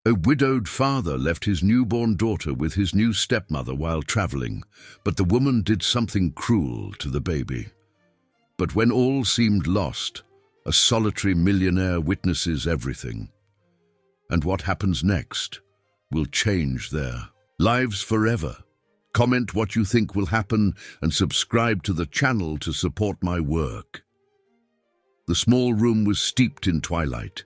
A widowed father left his newborn daughter with his new stepmother while traveling, but the woman did something cruel to the baby. But when all seemed lost, a solitary millionaire witnesses everything. And what happens next will change their lives forever. Comment what you think will happen and subscribe to the channel to support my work. The small room was steeped in twilight,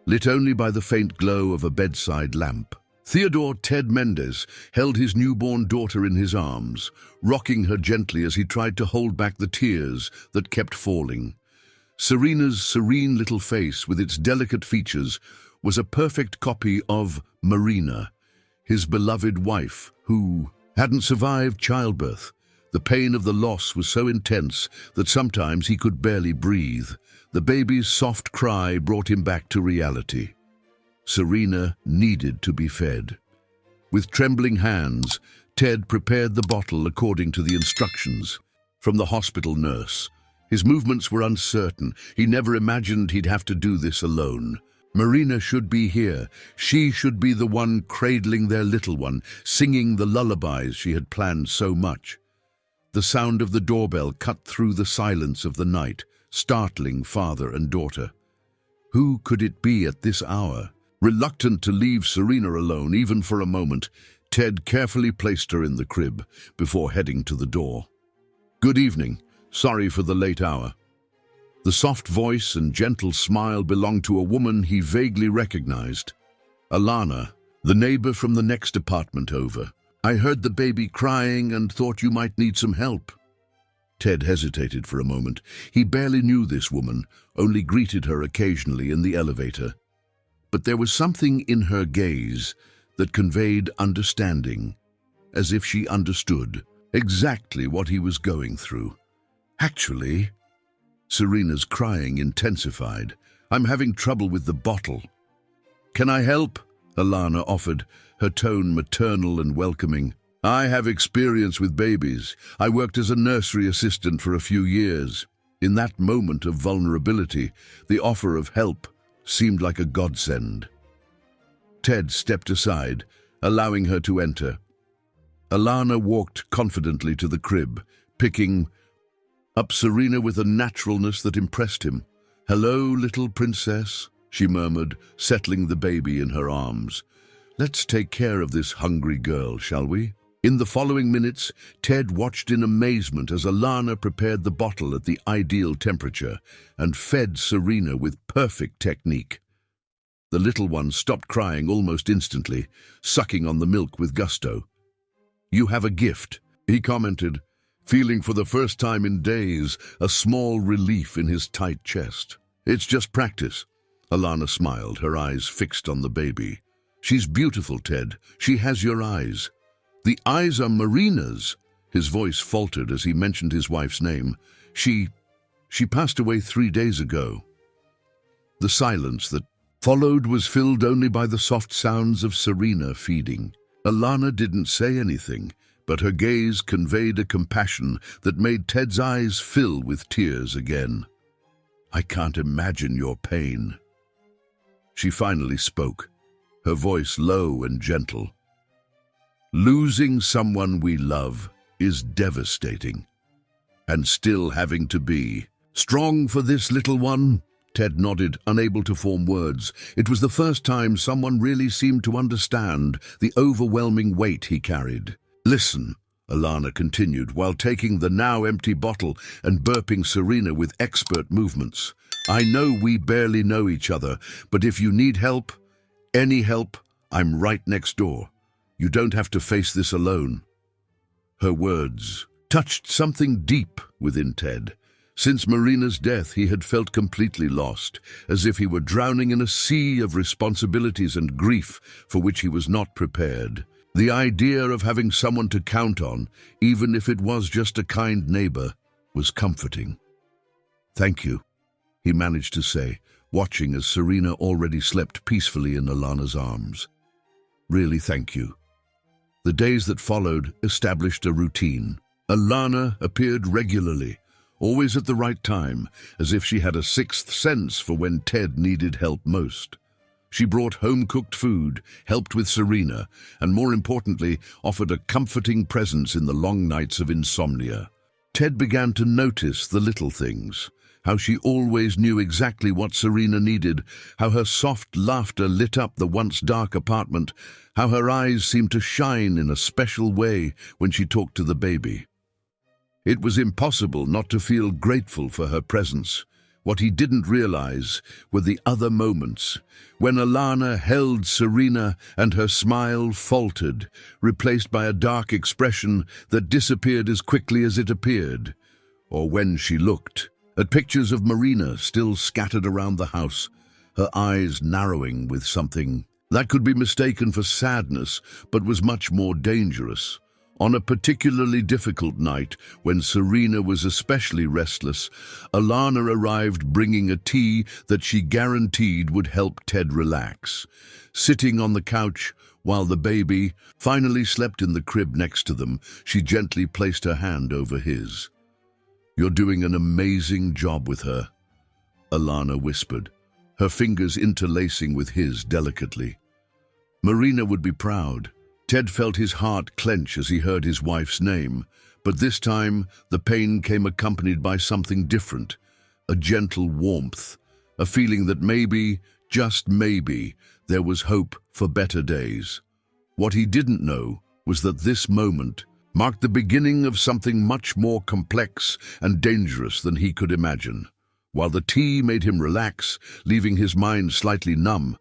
lit only by the faint glow of a bedside lamp. Theodore Ted Mendez held his newborn daughter in his arms, rocking her gently as he tried to hold back the tears that kept falling. Serena's serene little face, with its delicate features, was a perfect copy of Marina, his beloved wife, who hadn't survived childbirth. The pain of the loss was so intense that sometimes he could barely breathe. The baby's soft cry brought him back to reality. Serena needed to be fed. With trembling hands, Ted prepared the bottle according to the instructions from the hospital nurse. His movements were uncertain. He never imagined he'd have to do this alone. Marina should be here. She should be the one cradling their little one, singing the lullabies she had planned so much. The sound of the doorbell cut through the silence of the night, startling father and daughter. Who could it be at this hour? Reluctant to leave Serena alone even for a moment, Ted carefully placed her in the crib before heading to the door. "Good evening. Sorry for the late hour." The soft voice and gentle smile belonged to a woman he vaguely recognized. Alana, the neighbor from the next apartment over. "I heard the baby crying and thought you might need some help." Ted hesitated for a moment. He barely knew this woman, only greeted her occasionally in the elevator. But there was something in her gaze that conveyed understanding, as if she understood exactly what he was going through. "Actually," Serena's crying intensified, "I'm having trouble with the bottle." "Can I help?" Alana offered, her tone maternal and welcoming. "I have experience with babies. I worked as a nursery assistant for a few years." In that moment of vulnerability, the offer of help seemed like a godsend. Ted stepped aside, allowing her to enter. Alana walked confidently to the crib, picking up Serena with a naturalness that impressed him. "Hello, little princess," she murmured, settling the baby in her arms. "Let's take care of this hungry girl, shall we?" In the following minutes, Ted watched in amazement as Alana prepared the bottle at the ideal temperature and fed Serena with perfect technique. The little one stopped crying almost instantly, sucking on the milk with gusto. "You have a gift," he commented, feeling for the first time in days a small relief in his tight chest. "It's just practice." Alana smiled, her eyes fixed on the baby. "She's beautiful, Ted. She has your eyes." "The eyes are Marina's." His voice faltered as he mentioned his wife's name. She passed away 3 days ago." The silence that followed was filled only by the soft sounds of Serena feeding. Alana didn't say anything, but her gaze conveyed a compassion that made Ted's eyes fill with tears again. "I can't imagine your pain." She finally spoke, her voice low and gentle. "Losing someone we love is devastating, and still having to be strong for this little one." Ted nodded, unable to form words. It was the first time someone really seemed to understand the overwhelming weight he carried. "Listen," Alana continued, while taking the now empty bottle and burping Serena with expert movements. "I know we barely know each other, but if you need help, any help, I'm right next door. You don't have to face this alone." Her words touched something deep within Ted. Since Marina's death, he had felt completely lost, as if he were drowning in a sea of responsibilities and grief for which he was not prepared. The idea of having someone to count on, even if it was just a kind neighbor, was comforting. "Thank you," he managed to say, watching as Serena already slept peacefully in Alana's arms. "Really, thank you." The days that followed established a routine. Alana appeared regularly, always at the right time, as if she had a sixth sense for when Ted needed help most. She brought home-cooked food, helped with Serena, and more importantly, offered a comforting presence in the long nights of insomnia. Ted began to notice the little things, how she always knew exactly what Serena needed, how her soft laughter lit up the once dark apartment, how her eyes seemed to shine in a special way when she talked to the baby. It was impossible not to feel grateful for her presence. What he didn't realize were the other moments, when Alana held Serena and her smile faltered, replaced by a dark expression that disappeared as quickly as it appeared, or when she looked at pictures of Marina still scattered around the house, her eyes narrowing with something that could be mistaken for sadness but was much more dangerous. On a particularly difficult night, when Serena was especially restless, Alana arrived bringing a tea that she guaranteed would help Ted relax. Sitting on the couch while the baby finally slept in the crib next to them, she gently placed her hand over his. "You're doing an amazing job with her," Alana whispered, her fingers interlacing with his delicately. Marina would be proud. Ted felt his heart clench as he heard his wife's name, but this time the pain came accompanied by something different, a gentle warmth, a feeling that maybe, just maybe, there was hope for better days. What he didn't know was that this moment marked the beginning of something much more complex and dangerous than he could imagine. While the tea made him relax, leaving his mind slightly numb,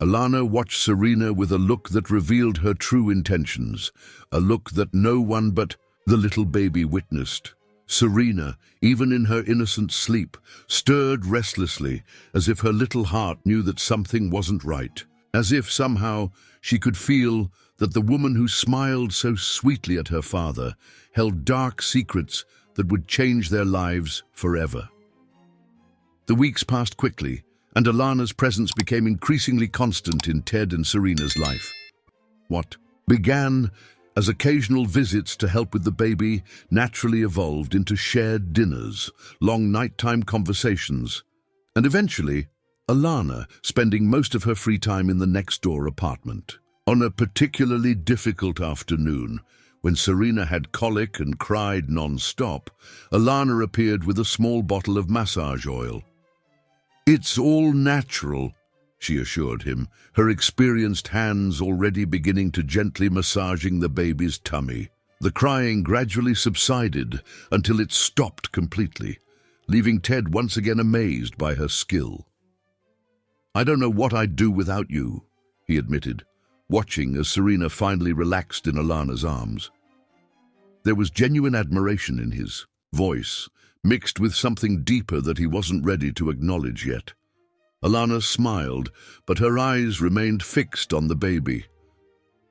Alana watched Serena with a look that revealed her true intentions, a look that no one but the little baby witnessed. Serena, even in her innocent sleep, stirred restlessly, as if her little heart knew that something wasn't right, as if somehow she could feel that the woman who smiled so sweetly at her father held dark secrets that would change their lives forever. The weeks passed quickly, and Alana's presence became increasingly constant in Ted and Serena's life. What began as occasional visits to help with the baby naturally evolved into shared dinners, long nighttime conversations, and eventually, Alana spending most of her free time in the next-door apartment. On a particularly difficult afternoon, when Serena had colic and cried non-stop, Alana appeared with a small bottle of massage oil. "It's all natural," she assured him, her experienced hands already beginning to gently massaging the baby's tummy. The crying gradually subsided until it stopped completely, leaving Ted once again amazed by her skill. "I don't know what I'd do without you," he admitted, watching as Serena finally relaxed in Alana's arms. There was genuine admiration in his voice, mixed with something deeper that he wasn't ready to acknowledge yet. Alana smiled, but her eyes remained fixed on the baby.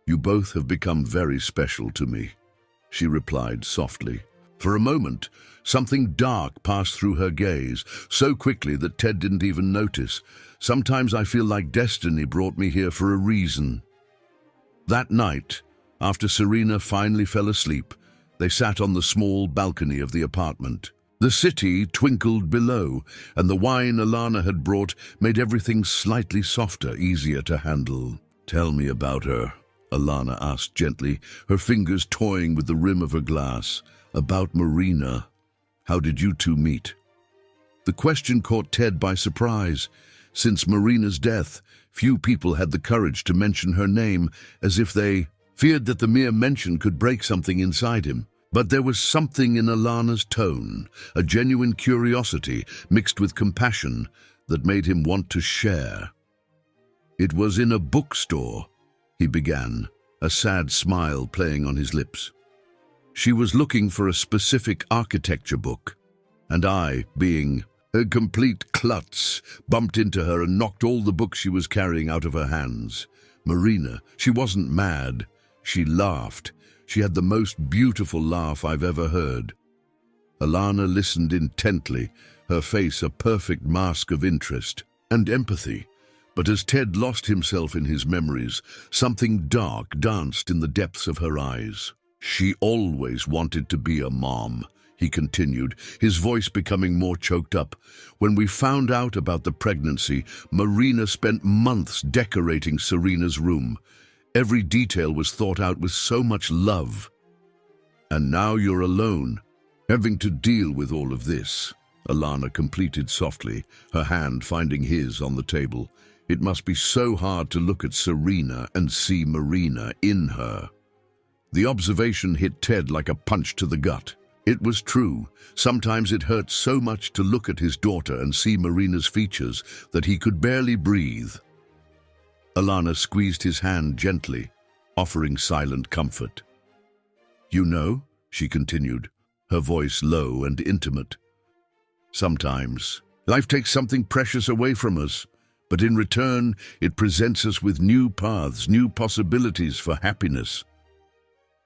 "You both have become very special to me," she replied softly. For a moment, something dark passed through her gaze, so quickly that Ted didn't even notice. "Sometimes I feel like destiny brought me here for a reason." That night, after Serena finally fell asleep, they sat on the small balcony of the apartment. The city twinkled below, and the wine Alana had brought made everything slightly softer, easier to handle. "Tell me about her," Alana asked gently, her fingers toying with the rim of her glass. "About Marina. How did you two meet?" The question caught Ted by surprise. Since Marina's death, few people had the courage to mention her name, as if they feared that the mere mention could break something inside him. But there was something in Alana's tone, a genuine curiosity mixed with compassion, that made him want to share. "It was in a bookstore," he began, a sad smile playing on his lips. "She was looking for a specific architecture book, and I, being a complete klutz, bumped into her and knocked all the books she was carrying out of her hands. Marina, she wasn't mad. She laughed. She had the most beautiful laugh I've ever heard." Alana listened intently, her face a perfect mask of interest and empathy. But as Ted lost himself in his memories, something dark danced in the depths of her eyes. "She always wanted to be a mom," he continued, his voice becoming more choked up. When we found out about the pregnancy, Marina spent months decorating Serena's room. Every detail was thought out with so much love. And now you're alone, having to deal with all of this, Alana completed softly, her hand finding his on the table. It must be so hard to look at Serena and see Marina in her. The observation hit Ted like a punch to the gut. It was true. Sometimes it hurt so much to look at his daughter and see Marina's features that he could barely breathe. Alana squeezed his hand gently, offering silent comfort. "You know," she continued, her voice low and intimate, "sometimes life takes something precious away from us, but in return it presents us with new paths, new possibilities for happiness."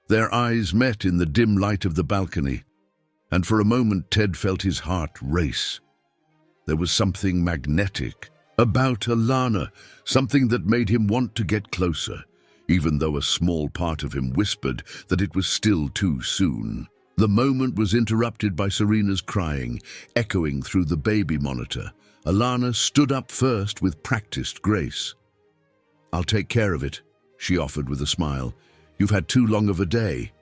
Their eyes met in the dim light of the balcony, and for a moment Ted felt his heart race. There was something magnetic about Alana, something that made him want to get closer, even though a small part of him whispered that it was still too soon. The moment was interrupted by Serena's crying, echoing through the baby monitor. Alana stood up first with practiced grace. "I'll take care of it," she offered with a smile. "You've had too long of a day."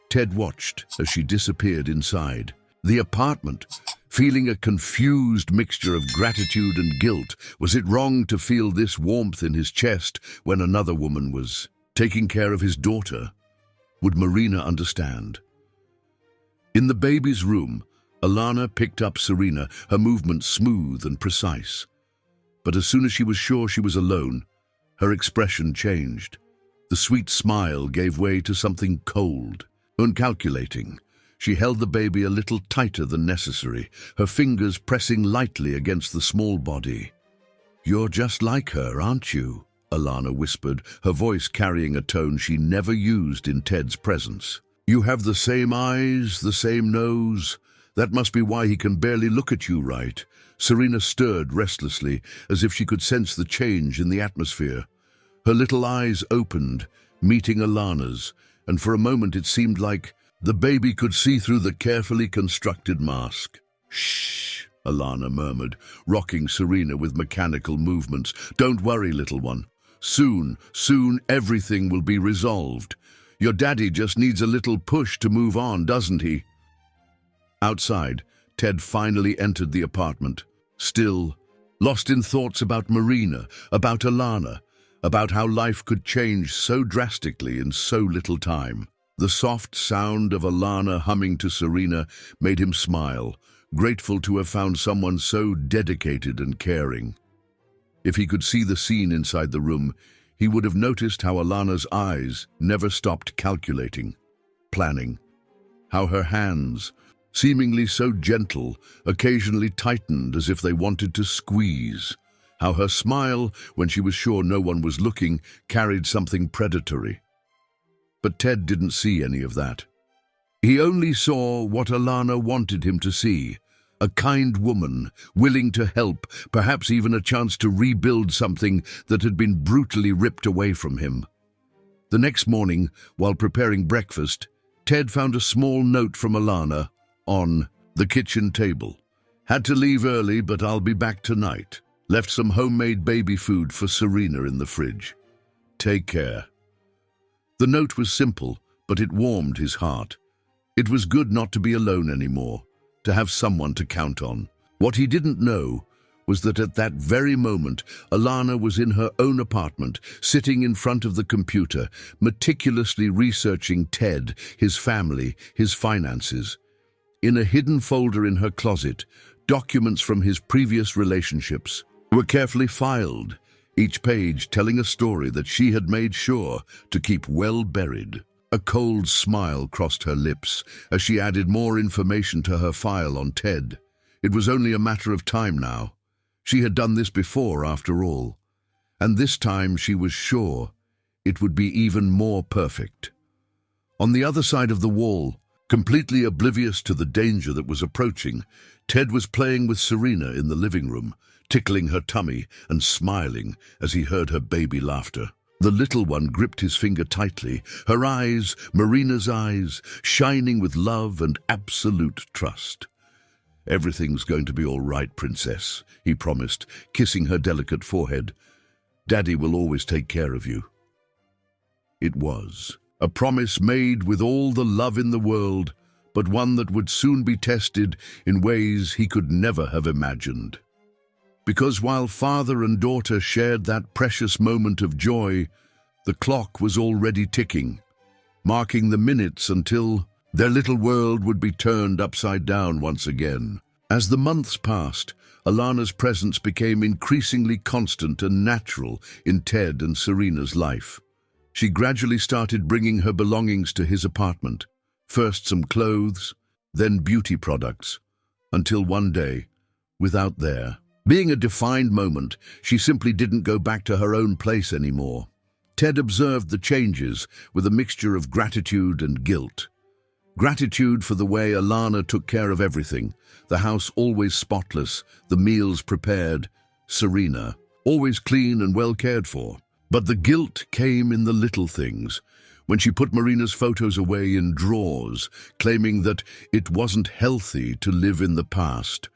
Ted watched as she disappeared inside the apartment, feeling a confused mixture of gratitude and guilt. Was it wrong to feel this warmth in his chest when another woman was taking care of his daughter? Would Marina understand? In the baby's room, Alana picked up Serena, her movements smooth and precise. But as soon as she was sure she was alone, her expression changed. The sweet smile gave way to something cold, uncalculating. She held the baby a little tighter than necessary, her fingers pressing lightly against the small body. "You're just like her, aren't you?" Alana whispered, her voice carrying a tone she never used in Ted's presence. "You have the same eyes, the same nose. That must be why he can barely look at you right." Serena stirred restlessly, as if she could sense the change in the atmosphere. Her little eyes opened, meeting Alana's, and for a moment it seemed like the baby could see through the carefully constructed mask. "Shh," Alana murmured, rocking Serena with mechanical movements. "Don't worry, little one. Soon everything will be resolved. Your daddy just needs a little push to move on, doesn't he?" Outside, Ted finally entered the apartment, still lost in thoughts about Marina, about Alana, about how life could change so drastically in so little time. The soft sound of Alana humming to Serena made him smile, grateful to have found someone so dedicated and caring. If he could see the scene inside the room, he would have noticed how Alana's eyes never stopped calculating, planning, how her hands, seemingly so gentle, occasionally tightened as if they wanted to squeeze, how her smile, when she was sure no one was looking, carried something predatory. But Ted didn't see any of that. He only saw what Alana wanted him to see, a kind woman, willing to help, perhaps even a chance to rebuild something that had been brutally ripped away from him. The next morning, while preparing breakfast, Ted found a small note from Alana on the kitchen table. "Had to leave early, but I'll be back tonight. Left some homemade baby food for Serena in the fridge. Take care." The note was simple, but it warmed his heart. It was good not to be alone anymore, to have someone to count on. What he didn't know was that at that very moment, Alana was in her own apartment, sitting in front of the computer, meticulously researching Ted, his family, his finances. In a hidden folder in her closet, documents from his previous relationships were carefully filed, each page telling a story that she had made sure to keep well buried. A cold smile crossed her lips as she added more information to her file on Ted. It was only a matter of time now. She had done this before, after all. And this time she was sure it would be even more perfect. On the other side of the wall, completely oblivious to the danger that was approaching, Ted was playing with Serena in the living room, tickling her tummy and smiling as he heard her baby laughter. The little one gripped his finger tightly, her eyes, Marina's eyes, shining with love and absolute trust. "Everything's going to be all right, princess," he promised, kissing her delicate forehead. "Daddy will always take care of you." It was a promise made with all the love in the world, but one that would soon be tested in ways he could never have imagined. Because while father and daughter shared that precious moment of joy, the clock was already ticking, marking the minutes until their little world would be turned upside down once again. As the months passed, Alana's presence became increasingly constant and natural in Ted and Serena's life. She gradually started bringing her belongings to his apartment, first some clothes, then beauty products, until one day, without there being a defined moment, she simply didn't go back to her own place anymore. Ted observed the changes with a mixture of gratitude and guilt. Gratitude for the way Alana took care of everything, the house always spotless, the meals prepared, Serena, always clean and well cared for. But the guilt came in the little things, when she put Marina's photos away in drawers, claiming that it wasn't healthy to live in the past,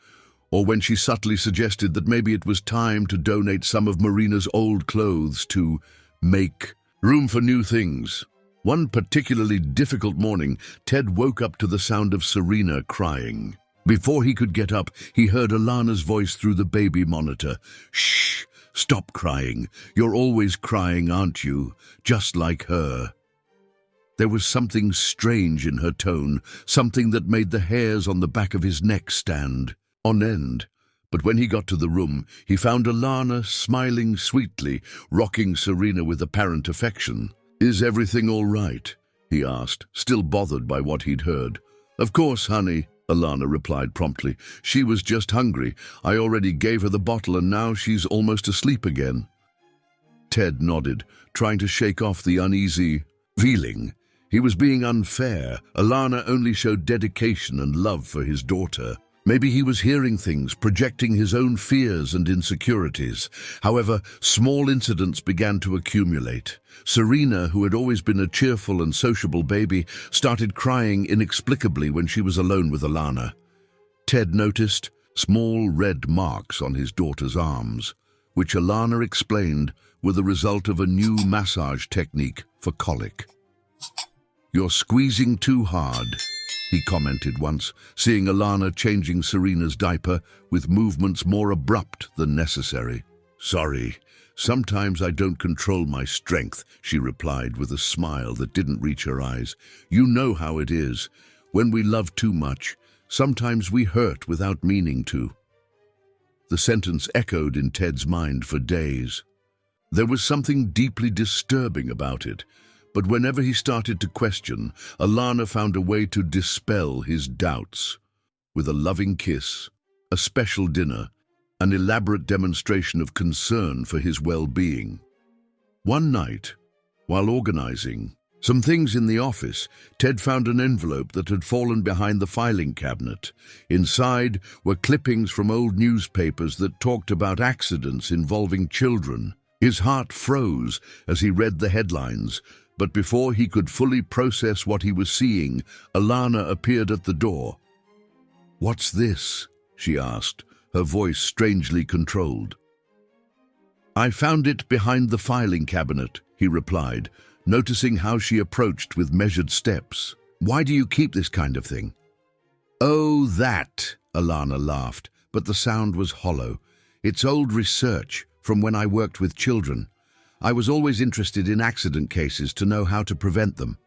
or when she subtly suggested that maybe it was time to donate some of Marina's old clothes to make room for new things. One particularly difficult morning, Ted woke up to the sound of Serena crying. Before he could get up, he heard Alana's voice through the baby monitor. "Shh, stop crying. You're always crying, aren't you? Just like her." There was something strange in her tone, something that made the hairs on the back of his neck stand on end. But when he got to the room, he found Alana smiling sweetly, rocking Serena with apparent affection. "Is everything all right?" he asked, still bothered by what he'd heard. "Of course, honey," Alana replied promptly. "She was just hungry. I already gave her the bottle and now she's almost asleep again." Ted nodded, trying to shake off the uneasy feeling. He was being unfair. Alana only showed dedication and love for his daughter. Maybe he was hearing things, projecting his own fears and insecurities. However, small incidents began to accumulate. Serena, who had always been a cheerful and sociable baby, started crying inexplicably when she was alone with Alana. Ted noticed small red marks on his daughter's arms, which Alana explained were the result of a new massage technique for colic. "You're squeezing too hard," he commented once, seeing Alana changing Serena's diaper with movements more abrupt than necessary. "Sorry, sometimes I don't control my strength," she replied with a smile that didn't reach her eyes. "You know how it is. When we love too much, sometimes we hurt without meaning to." The sentence echoed in Ted's mind for days. There was something deeply disturbing about it. But whenever he started to question, Alana found a way to dispel his doubts. With a loving kiss, a special dinner, an elaborate demonstration of concern for his well-being. One night, while organizing some things in the office, Ted found an envelope that had fallen behind the filing cabinet. Inside were clippings from old newspapers that talked about accidents involving children. His heart froze as he read the headlines. But before he could fully process what he was seeing, Alana appeared at the door. "What's this?" she asked, her voice strangely controlled. "I found it behind the filing cabinet," he replied, noticing how she approached with measured steps. "Why do you keep this kind of thing?" "Oh, that," Alana laughed, but the sound was hollow. "It's old research from when I worked with children. I was always interested in accident cases to know how to prevent them.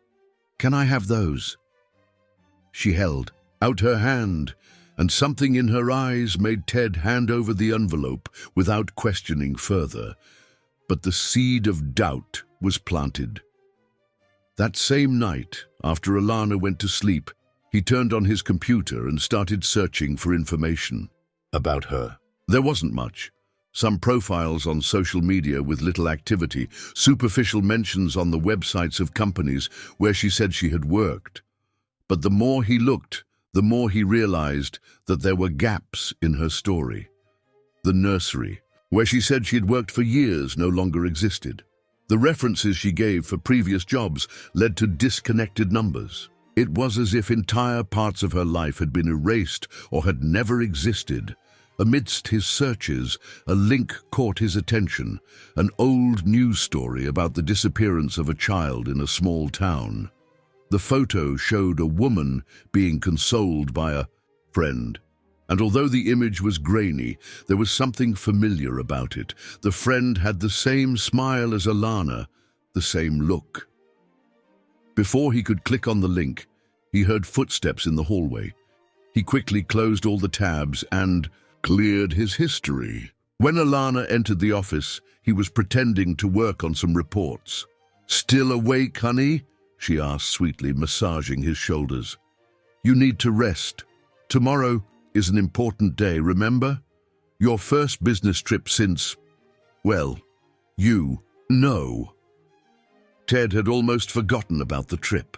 Can I have those?" She held out her hand, and something in her eyes made Ted hand over the envelope without questioning further. But the seed of doubt was planted. That same night, after Alana went to sleep, he turned on his computer and started searching for information about her. There wasn't much. Some profiles on social media with little activity, superficial mentions on the websites of companies where she said she had worked. But the more he looked, the more he realized that there were gaps in her story. The nursery, where she said she had worked for years, no longer existed. The references she gave for previous jobs led to disconnected numbers. It was as if entire parts of her life had been erased or had never existed. Amidst his searches, a link caught his attention, an old news story about the disappearance of a child in a small town. The photo showed a woman being consoled by a friend. And although the image was grainy, there was something familiar about it. The friend had the same smile as Alana, the same look. Before he could click on the link, he heard footsteps in the hallway. He quickly closed all the tabs and cleared his history. When Alana entered the office, he was pretending to work on some reports. "Still awake, honey?" she asked sweetly, massaging his shoulders. "You need to rest. Tomorrow is an important day, remember? Your first business trip since, well, you know." Ted had almost forgotten about the trip.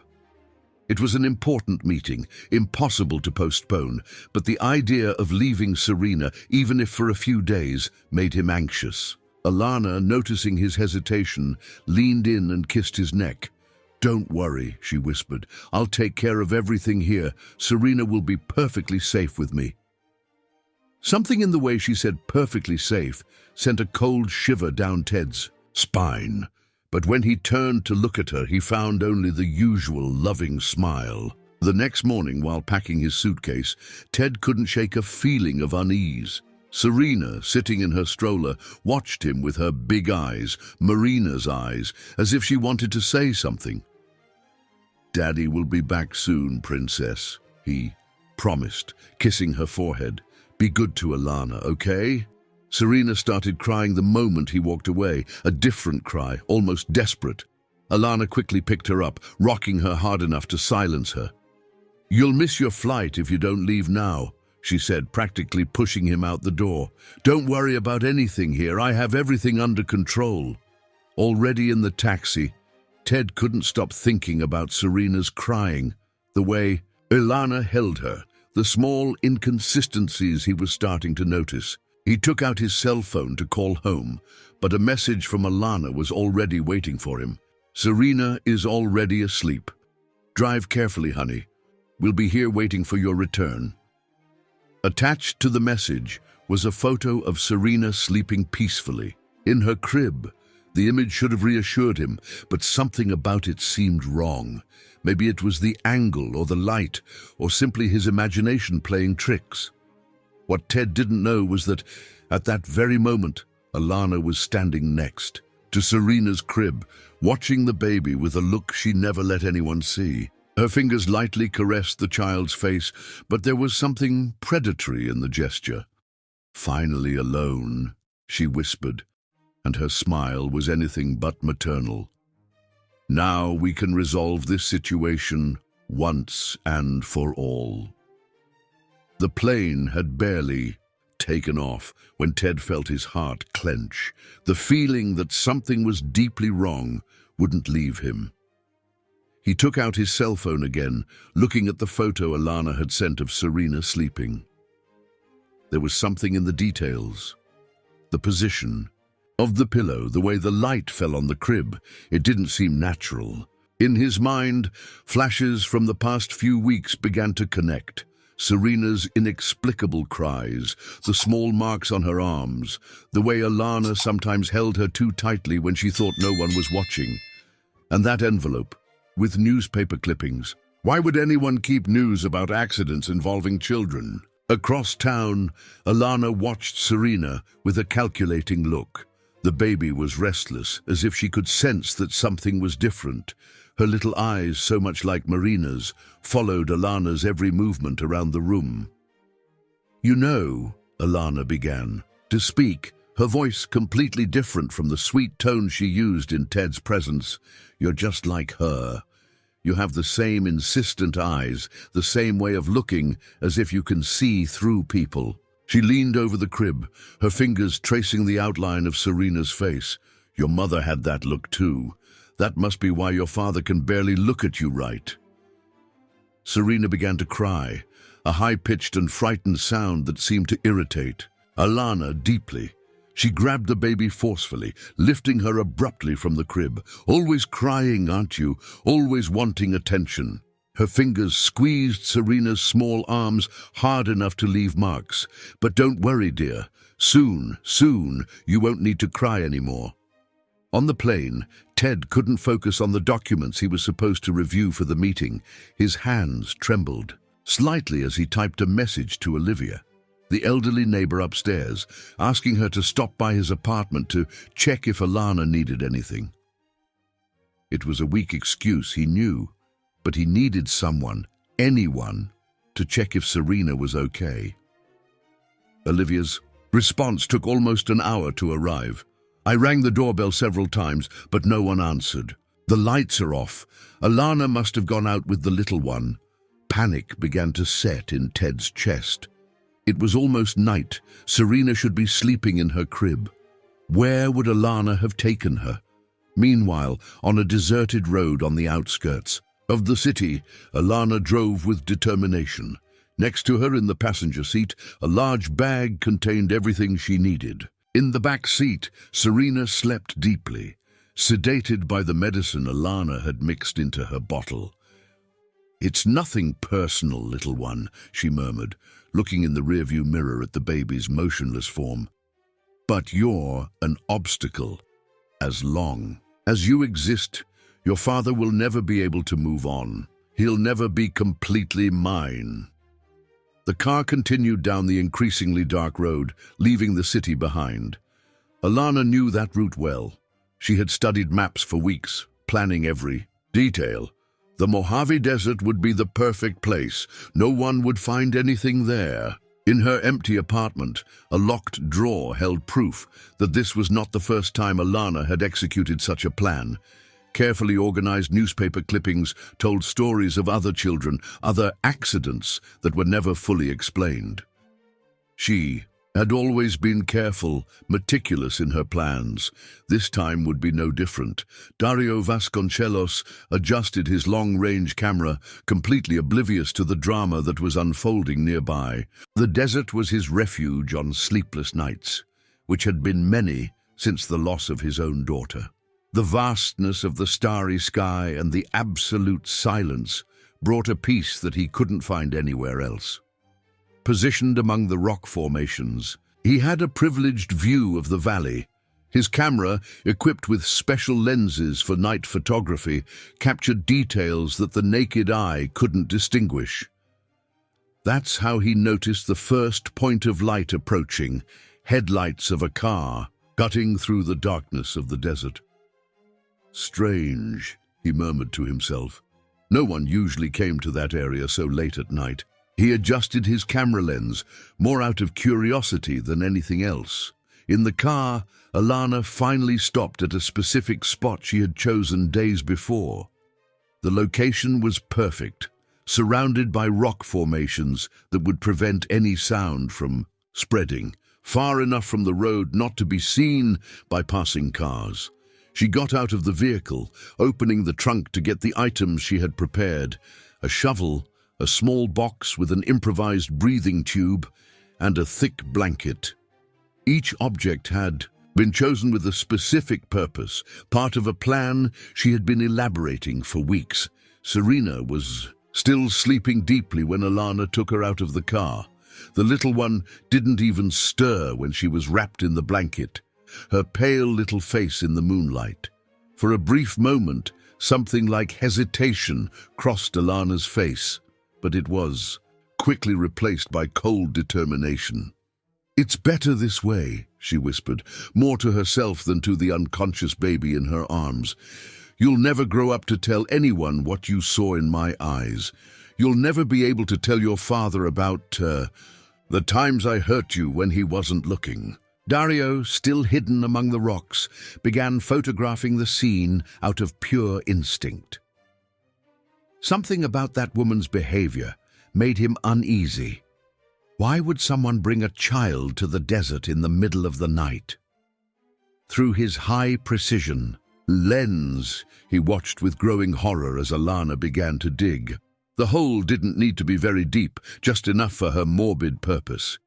It was an important meeting, impossible to postpone, but the idea of leaving Serena, even if for a few days, made him anxious. Alana, noticing his hesitation, leaned in and kissed his neck. "Don't worry," she whispered. "I'll take care of everything here. Serena will be perfectly safe with me." Something in the way she said "perfectly safe" sent a cold shiver down Ted's spine. But when he turned to look at her, he found only the usual loving smile. The next morning, while packing his suitcase, Ted couldn't shake a feeling of unease. Serena, sitting in her stroller, watched him with her big eyes, Marina's eyes, as if she wanted to say something. "Daddy will be back soon, princess," he promised, kissing her forehead. "Be good to Alana, okay?" Serena started crying the moment he walked away, a different cry, almost desperate. Alana quickly picked her up, rocking her hard enough to silence her. "You'll miss your flight if you don't leave now," she said, practically pushing him out the door. "Don't worry about anything here. I have everything under control." Already in the taxi, Ted couldn't stop thinking about Serena's crying, the way Alana held her, the small inconsistencies he was starting to notice. He took out his cell phone to call home, but a message from Alana was already waiting for him. "Serena is already asleep. Drive carefully, honey. We'll be here waiting for your return." Attached to the message was a photo of Serena sleeping peacefully in her crib. The image should have reassured him, but something about it seemed wrong. Maybe it was the angle or the light, or simply his imagination playing tricks. What Ted didn't know was that, at that very moment, Alana was standing next to Serena's crib, watching the baby with a look she never let anyone see. Her fingers lightly caressed the child's face, but there was something predatory in the gesture. "Finally alone," she whispered, and her smile was anything but maternal. "Now we can resolve this situation once and for all." The plane had barely taken off when Ted felt his heart clench. The feeling that something was deeply wrong wouldn't leave him. He took out his cell phone again, looking at the photo Alana had sent of Serena sleeping. There was something in the details. The position of the pillow, the way the light fell on the crib, it didn't seem natural. In his mind, flashes from the past few weeks began to connect. Serena's inexplicable cries, the small marks on her arms, the way Alana sometimes held her too tightly when she thought no one was watching. And that envelope, with newspaper clippings. Why would anyone keep news about accidents involving children? Across town, Alana watched Serena with a calculating look. The baby was restless, as if she could sense that something was different. Her little eyes, so much like Marina's, followed Alana's every movement around the room. "You know," Alana began to speak, her voice completely different from the sweet tone she used in Ted's presence. "You're just like her. You have the same insistent eyes, the same way of looking, as if you can see through people." She leaned over the crib, her fingers tracing the outline of Serena's face. "Your mother had that look too. That must be why your father can barely look at you right." Serena began to cry, a high-pitched and frightened sound that seemed to irritate Alana deeply. She grabbed the baby forcefully, lifting her abruptly from the crib. "Always crying, aren't you? Always wanting attention." Her fingers squeezed Serena's small arms hard enough to leave marks. "But don't worry, dear. Soon, you won't need to cry anymore." On the plane, Ted couldn't focus on the documents he was supposed to review for the meeting. His hands trembled slightly as he typed a message to Olivia, the elderly neighbor upstairs, asking her to stop by his apartment to check if Alana needed anything. It was a weak excuse, he knew, but he needed someone, anyone, to check if Serena was okay. Olivia's response took almost an hour to arrive. "I rang the doorbell several times, but no one answered. The lights are off. Alana must have gone out with the little one." Panic began to set in Ted's chest. It was almost night. Serena should be sleeping in her crib. Where would Alana have taken her? Meanwhile, on a deserted road on the outskirts of the city, Alana drove with determination. Next to her in the passenger seat, a large bag contained everything she needed. In the back seat, Serena slept deeply, sedated by the medicine Alana had mixed into her bottle. "It's nothing personal, little one," she murmured, looking in the rearview mirror at the baby's motionless form. "But you're an obstacle. As long as you exist, your father will never be able to move on. He'll never be completely mine." The car continued down the increasingly dark road, leaving the city behind. Alana knew that route well. She had studied maps for weeks, planning every detail. The Mojave Desert would be the perfect place. No one would find anything there. In her empty apartment, a locked drawer held proof that this was not the first time Alana had executed such a plan. Carefully organized newspaper clippings told stories of other children, other accidents that were never fully explained. She had always been careful, meticulous in her plans. This time would be no different. Dario Vasconcelos adjusted his long-range camera, completely oblivious to the drama that was unfolding nearby. The desert was his refuge on sleepless nights, which had been many since the loss of his own daughter. The vastness of the starry sky and the absolute silence brought a peace that he couldn't find anywhere else. Positioned among the rock formations, he had a privileged view of the valley. His camera, equipped with special lenses for night photography, captured details that the naked eye couldn't distinguish. That's how he noticed the first point of light approaching, headlights of a car cutting through the darkness of the desert. "Strange," he murmured to himself. No one usually came to that area so late at night. He adjusted his camera lens, more out of curiosity than anything else. In the car, Alana finally stopped at a specific spot she had chosen days before. The location was perfect, surrounded by rock formations that would prevent any sound from spreading, far enough from the road not to be seen by passing cars. She got out of the vehicle, opening the trunk to get the items she had prepared: a shovel, a small box with an improvised breathing tube, and a thick blanket. Each object had been chosen with a specific purpose, part of a plan she had been elaborating for weeks. Serena was still sleeping deeply when Alana took her out of the car. The little one didn't even stir when she was wrapped in the blanket, her pale little face in the moonlight. For a brief moment, something like hesitation crossed Alana's face, but it was quickly replaced by cold determination. "It's better this way," she whispered, more to herself than to the unconscious baby in her arms. "You'll never grow up to tell anyone what you saw in my eyes. You'll never be able to tell your father about, the times I hurt you when he wasn't looking." Dario, still hidden among the rocks, began photographing the scene out of pure instinct. Something about that woman's behavior made him uneasy. Why would someone bring a child to the desert in the middle of the night? Through his high-precision lens, he watched with growing horror as Alana began to dig. The hole didn't need to be very deep, just enough for her morbid purpose.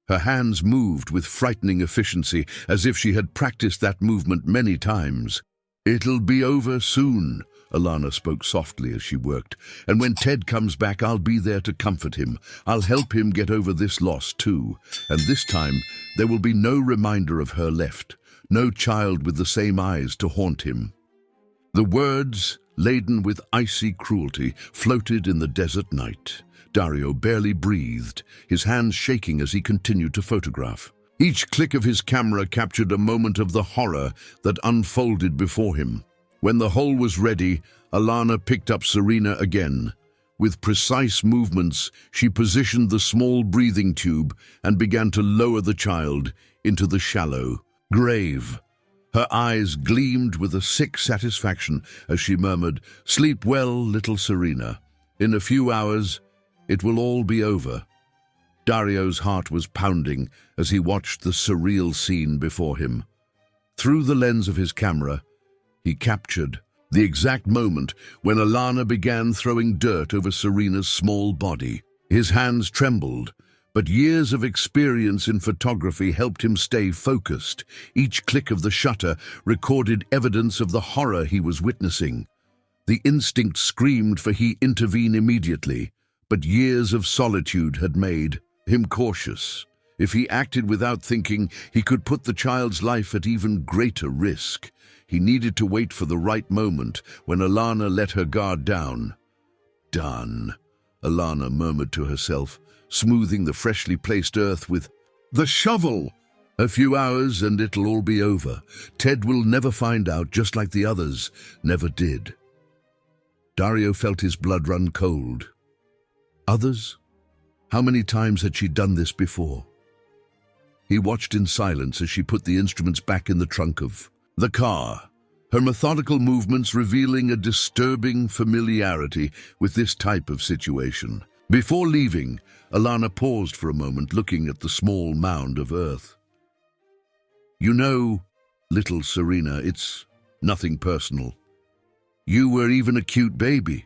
Her hands moved with frightening efficiency, as if she had practiced that movement many times. "It'll be over soon," Alana spoke softly as she worked. "And when Ted comes back, I'll be there to comfort him. I'll help him get over this loss too. And this time, there will be no reminder of her left. No child with the same eyes to haunt him." The words, laden with icy cruelty, floated in the desert night. Dario barely breathed, his hands shaking as he continued to photograph. Each click of his camera captured a moment of the horror that unfolded before him. When the hole was ready, Alana picked up Serena again. With precise movements, she positioned the small breathing tube and began to lower the child into the shallow grave. Her eyes gleamed with a sick satisfaction as she murmured, "Sleep well, little Serena. In a few hours, it will all be over." Dario's heart was pounding as he watched the surreal scene before him. Through the lens of his camera, he captured the exact moment when Alana began throwing dirt over Serena's small body. His hands trembled, but years of experience in photography helped him stay focused. Each click of the shutter recorded evidence of the horror he was witnessing. The instinct screamed for he intervene immediately, but years of solitude had made him cautious. If he acted without thinking, he could put the child's life at even greater risk. He needed to wait for the right moment when Alana let her guard down. "Done," Alana murmured to herself, smoothing the freshly placed earth with the shovel. "A few hours and it'll all be over. Ted will never find out, just like the others never did." Dario felt his blood run cold. Others? How many times had she done this before? He watched in silence as she put the instruments back in the trunk of the car, her methodical movements revealing a disturbing familiarity with this type of situation. Before leaving, Alana paused for a moment, looking at the small mound of earth. "You know, little Serena, it's nothing personal. You were even a cute baby.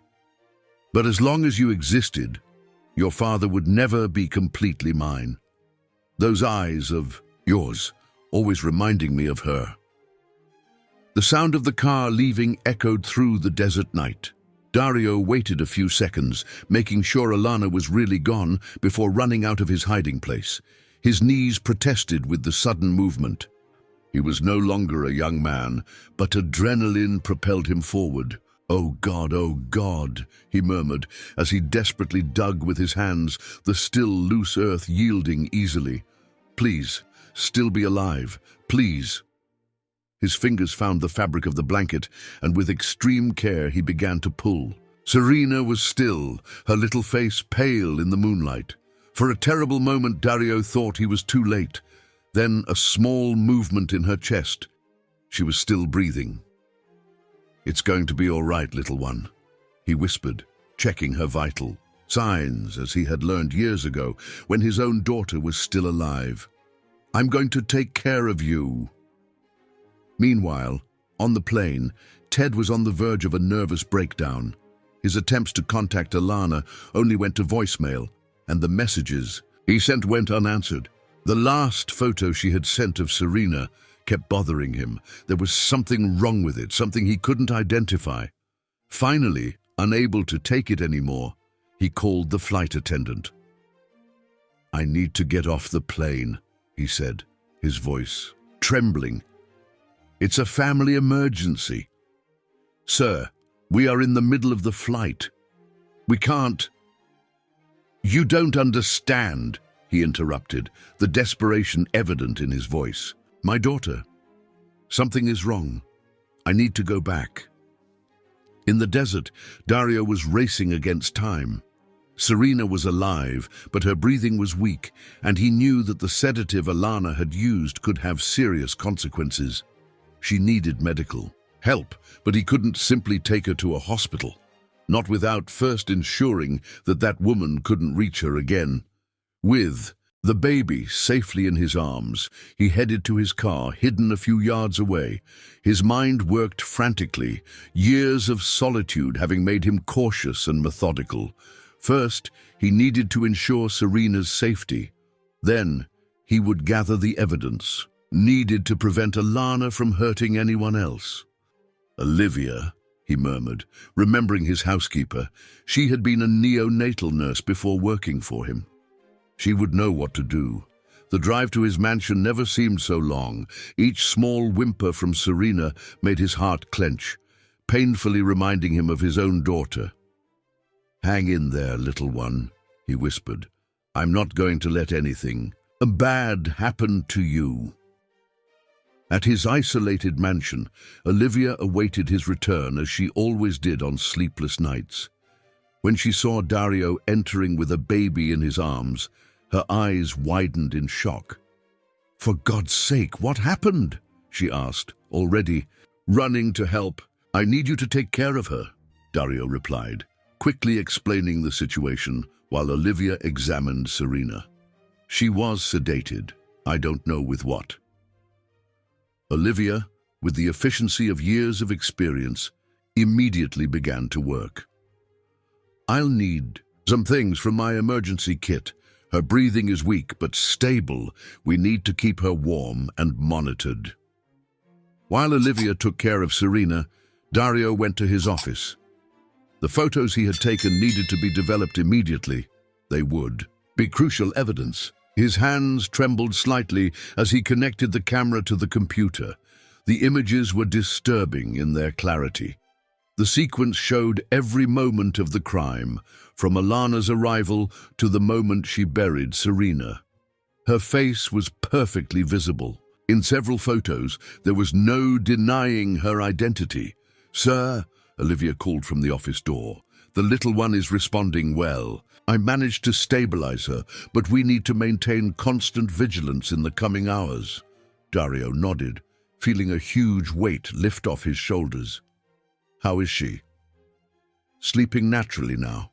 But as long as you existed, your father would never be completely mine. Those eyes of yours, always reminding me of her." The sound of the car leaving echoed through the desert night. Dario waited a few seconds, making sure Alana was really gone before running out of his hiding place. His knees protested with the sudden movement. He was no longer a young man, but adrenaline propelled him forward. Oh God," he murmured as he desperately dug with his hands, the still loose earth yielding easily. "Please, still be alive, please." His fingers found the fabric of the blanket, and with extreme care he began to pull. Serena was still, her little face pale in the moonlight. For a terrible moment Dario thought he was too late. Then a small movement in her chest. She was still breathing. "It's going to be all right, little one," he whispered, checking her vital signs as he had learned years ago when his own daughter was still alive. "I'm going to take care of you." Meanwhile, on the plane, Ted was on the verge of a nervous breakdown. His attempts to contact Alana only went to voicemail, and the messages he sent went unanswered. The last photo she had sent of Serena kept bothering him. There was something wrong with it, something he couldn't identify. Finally, unable to take it anymore, he called the flight attendant. "I need to get off the plane," he said, his voice trembling. "It's a family emergency." "Sir, we are in the middle of the flight. We can't—" "You don't understand," he interrupted, the desperation evident in his voice. "My daughter, something is wrong. I need to go back." In the desert, Dario was racing against time. Serena was alive, but her breathing was weak, and he knew that the sedative Alana had used could have serious consequences. She needed medical help, but he couldn't simply take her to a hospital, not without first ensuring that that woman couldn't reach her again. With the baby safely in his arms, he headed to his car, hidden a few yards away. His mind worked frantically, years of solitude having made him cautious and methodical. First, he needed to ensure Serena's safety. Then, He would gather the evidence needed to prevent Alana from hurting anyone else. Olivia, he murmured, remembering his housekeeper. She had been a neonatal nurse before working for him. She would know what to do. The drive to his mansion never seemed so long. Each small whimper from Serena made his heart clench, painfully reminding him of his own daughter. "Hang in there, little one," he whispered. "I'm not going to let anything bad happen to you." At his isolated mansion, Olivia awaited his return as she always did on sleepless nights. When she saw Dario entering with a baby in his arms, her eyes widened in shock. "For God's sake, what happened?" she asked, already running to help. "I need you to take care of her," Dario replied, quickly explaining the situation while Olivia examined Serena. She was sedated, I don't know with what. Olivia, with the efficiency of years of experience, immediately began to work. "I'll need some things from my emergency kit. Her breathing is weak but stable. We need to keep her warm and monitored." While Olivia took care of Serena, Dario went to his office. The photos he had taken needed to be developed immediately. They would be crucial evidence. His hands trembled slightly as he connected the camera to the computer. The images were disturbing in their clarity. The sequence showed every moment of the crime, from Alana's arrival to the moment she buried Serena. Her face was perfectly visible. In several photos, there was no denying her identity. "Sir," Olivia called from the office door, "the little one is responding well. I managed to stabilize her, but we need to maintain constant vigilance in the coming hours." Dario nodded, feeling a huge weight lift off his shoulders. "How is she?" "Sleeping naturally now.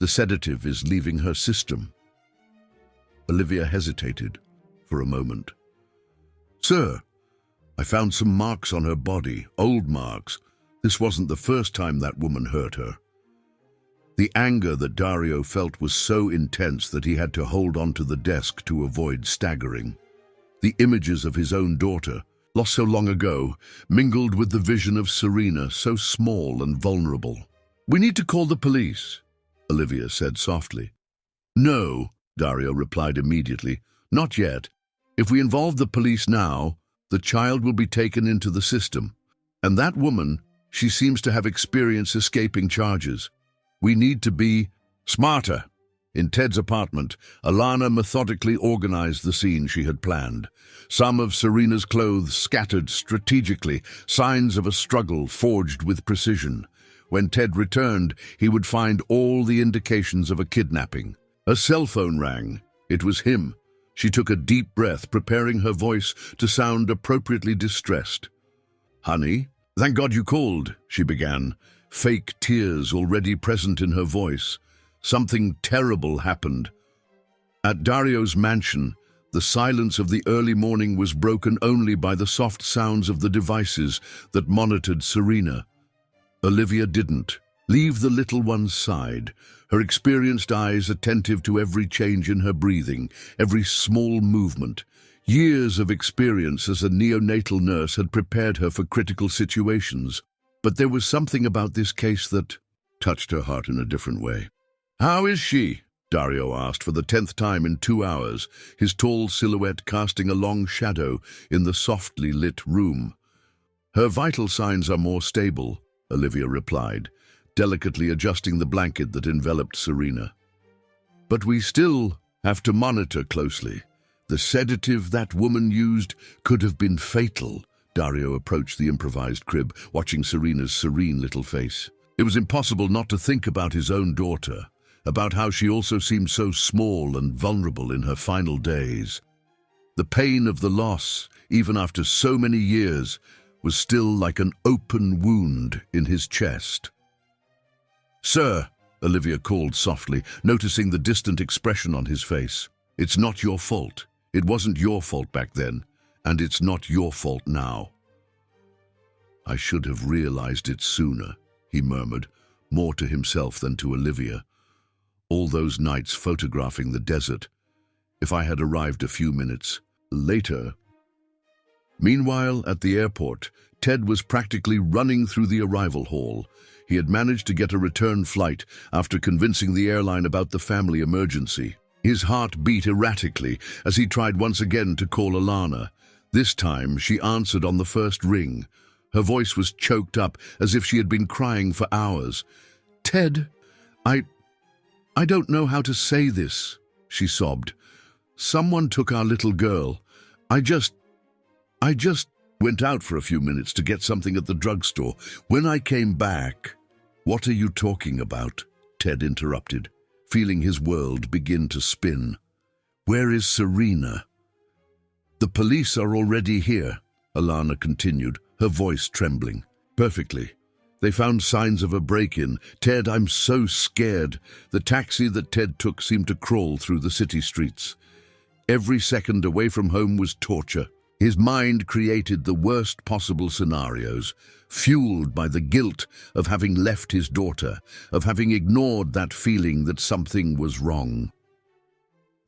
The sedative is leaving her system." Olivia hesitated for a moment. "Sir, I found some marks on her body, old marks. This wasn't the first time that woman hurt her." The anger that Dario felt was so intense that he had to hold onto the desk to avoid staggering. The images of his own daughter, lost so long ago, mingled with the vision of Serena, so small and vulnerable. "We need to call the police," Olivia said softly. "No," Dario replied immediately. "Not yet. If we involve the police now, the child will be taken into the system. And that woman, she seems to have experience escaping charges. We need to be smarter." In Ted's apartment, Alana methodically organized the scene she had planned. Some of Serena's clothes scattered strategically, signs of a struggle forged with precision. When Ted returned, he would find all the indications of a kidnapping. A cell phone rang. It was him. She took a deep breath, preparing her voice to sound appropriately distressed. "Honey, thank God you called," she began, fake tears already present in her voice. "Something terrible happened." At Dario's mansion, the silence of the early morning was broken only by the soft sounds of the devices that monitored Serena. Olivia didn't leave the little one's side, her experienced eyes attentive to every change in her breathing, every small movement. Years of experience as a neonatal nurse had prepared her for critical situations. But there was something about this case that touched her heart in a different way. "How is she?" Dario asked for the 10th time in 2 hours, his tall silhouette casting a long shadow in the softly lit room. "Her vital signs are more stable," Olivia replied, delicately adjusting the blanket that enveloped Serena. "But we still have to monitor closely. The sedative that woman used could have been fatal." Dario approached the improvised crib, watching Serena's serene little face. It was impossible not to think about his own daughter, about how she also seemed so small and vulnerable in her final days. The pain of the loss, even after so many years, was still like an open wound in his chest. "Sir," Olivia called softly, noticing the distant expression on his face. "It's not your fault. It wasn't your fault back then. And it's not your fault now." "I should have realized it sooner," he murmured, more to himself than to Olivia. All those nights photographing the desert, if I had arrived a few minutes later. Meanwhile, at the airport, Ted was practically running through the arrival hall. He had managed to get a return flight after convincing the airline about the family emergency. His heart beat erratically as he tried once again to call Alana. This time, she answered on the first ring. Her voice was choked up as if she had been crying for hours. "Ted, I don't know how to say this," she sobbed. "Someone took our little girl. I just went out for a few minutes to get something at the drugstore. When I came back—" "What are you talking about?" Ted interrupted, feeling his world begin to spin. "Where is Serena?" "The police are already here," Alana continued, her voice trembling. "Perfectly. They found signs of a break-in. Ted, I'm so scared." The taxi that Ted took seemed to crawl through the city streets. Every second away from home was torture. His mind created the worst possible scenarios, fueled by the guilt of having left his daughter, of having ignored that feeling that something was wrong.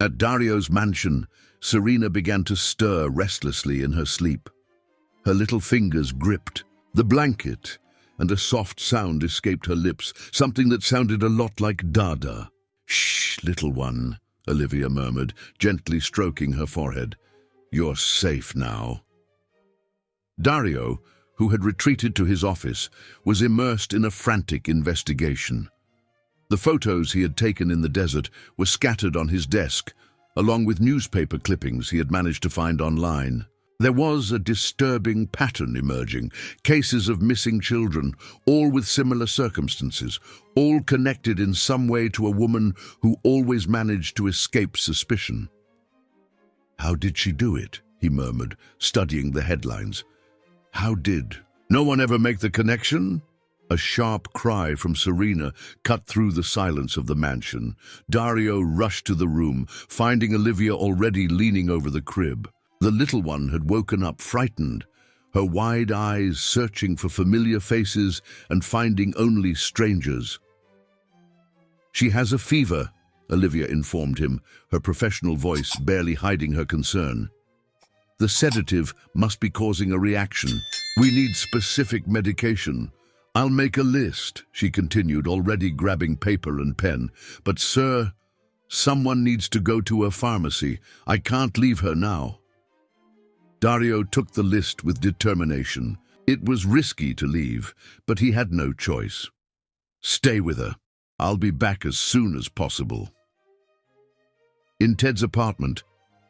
At Dario's mansion, Serena began to stir restlessly in her sleep. Her little fingers gripped the blanket, and a soft sound escaped her lips, something that sounded a lot like Dada. "Shh, little one," Olivia murmured, gently stroking her forehead. "You're safe now." Dario, who had retreated to his office, was immersed in a frantic investigation. The photos he had taken in the desert were scattered on his desk, along with newspaper clippings he had managed to find online. There was a disturbing pattern emerging, cases of missing children, all with similar circumstances, all connected in some way to a woman who always managed to escape suspicion. "How did she do it?" he murmured, studying the headlines. "How did? No one ever make the connection?" A sharp cry from Serena cut through the silence of the mansion. Dario rushed to the room, finding Olivia already leaning over the crib. The little one had woken up frightened, her wide eyes searching for familiar faces and finding only strangers. "She has a fever," Olivia informed him, her professional voice barely hiding her concern. "The sedative must be causing a reaction. We need specific medication. I'll make a list," she continued, already grabbing paper and pen. "But sir, someone needs to go to a pharmacy. I can't leave her now." Dario took the list with determination. It was risky to leave, but he had no choice. "Stay with her. I'll be back as soon as possible." In Ted's apartment,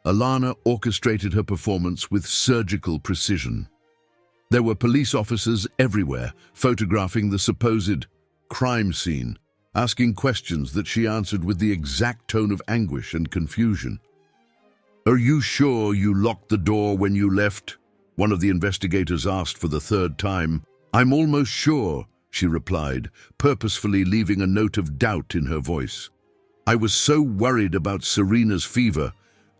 Alana orchestrated her performance with surgical precision. There were police officers everywhere, photographing the supposed crime scene, asking questions that she answered with the exact tone of anguish and confusion. "Are you sure you locked the door when you left?" one of the investigators asked for the third time. "I'm almost sure," she replied, purposefully leaving a note of doubt in her voice. "I was so worried about Serena's fever.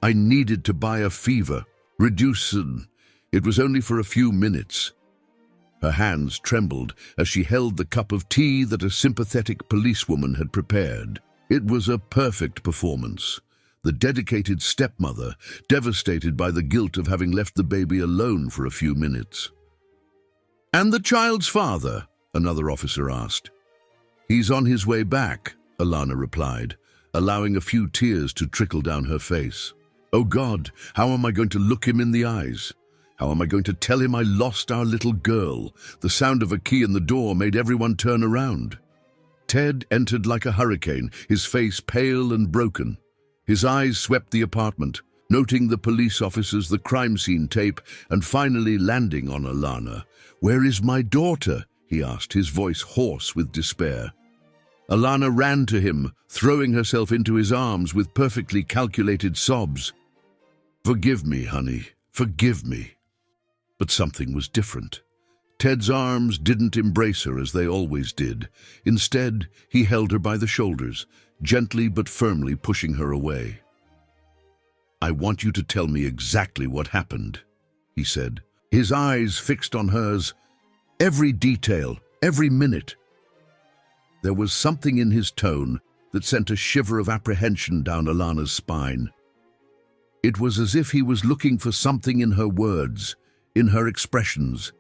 I needed to buy a fever reducing. It was only for a few minutes." Her hands trembled as she held the cup of tea that a sympathetic policewoman had prepared. It was a perfect performance. The dedicated stepmother, devastated by the guilt of having left the baby alone for a few minutes. "And the child's father?" another officer asked. "He's on his way back," Alana replied, allowing a few tears to trickle down her face. "Oh God, how am I going to look him in the eyes? How am I going to tell him I lost our little girl?" The sound of a key in the door made everyone turn around. Ted entered like a hurricane, his face pale and broken. His eyes swept the apartment, noting the police officers, the crime scene tape, and finally landing on Alana. "Where is my daughter?" he asked, his voice hoarse with despair. Alana ran to him, throwing herself into his arms with perfectly calculated sobs. "Forgive me, honey, forgive me." But something was different. Ted's arms didn't embrace her as they always did. Instead, he held her by the shoulders, gently but firmly pushing her away. "I want you to tell me exactly what happened," he said, his eyes fixed on hers. Every detail, every minute. There was something in his tone that sent a shiver of apprehension down Alana's spine. It was as if he was looking for something in her words, in her expressions.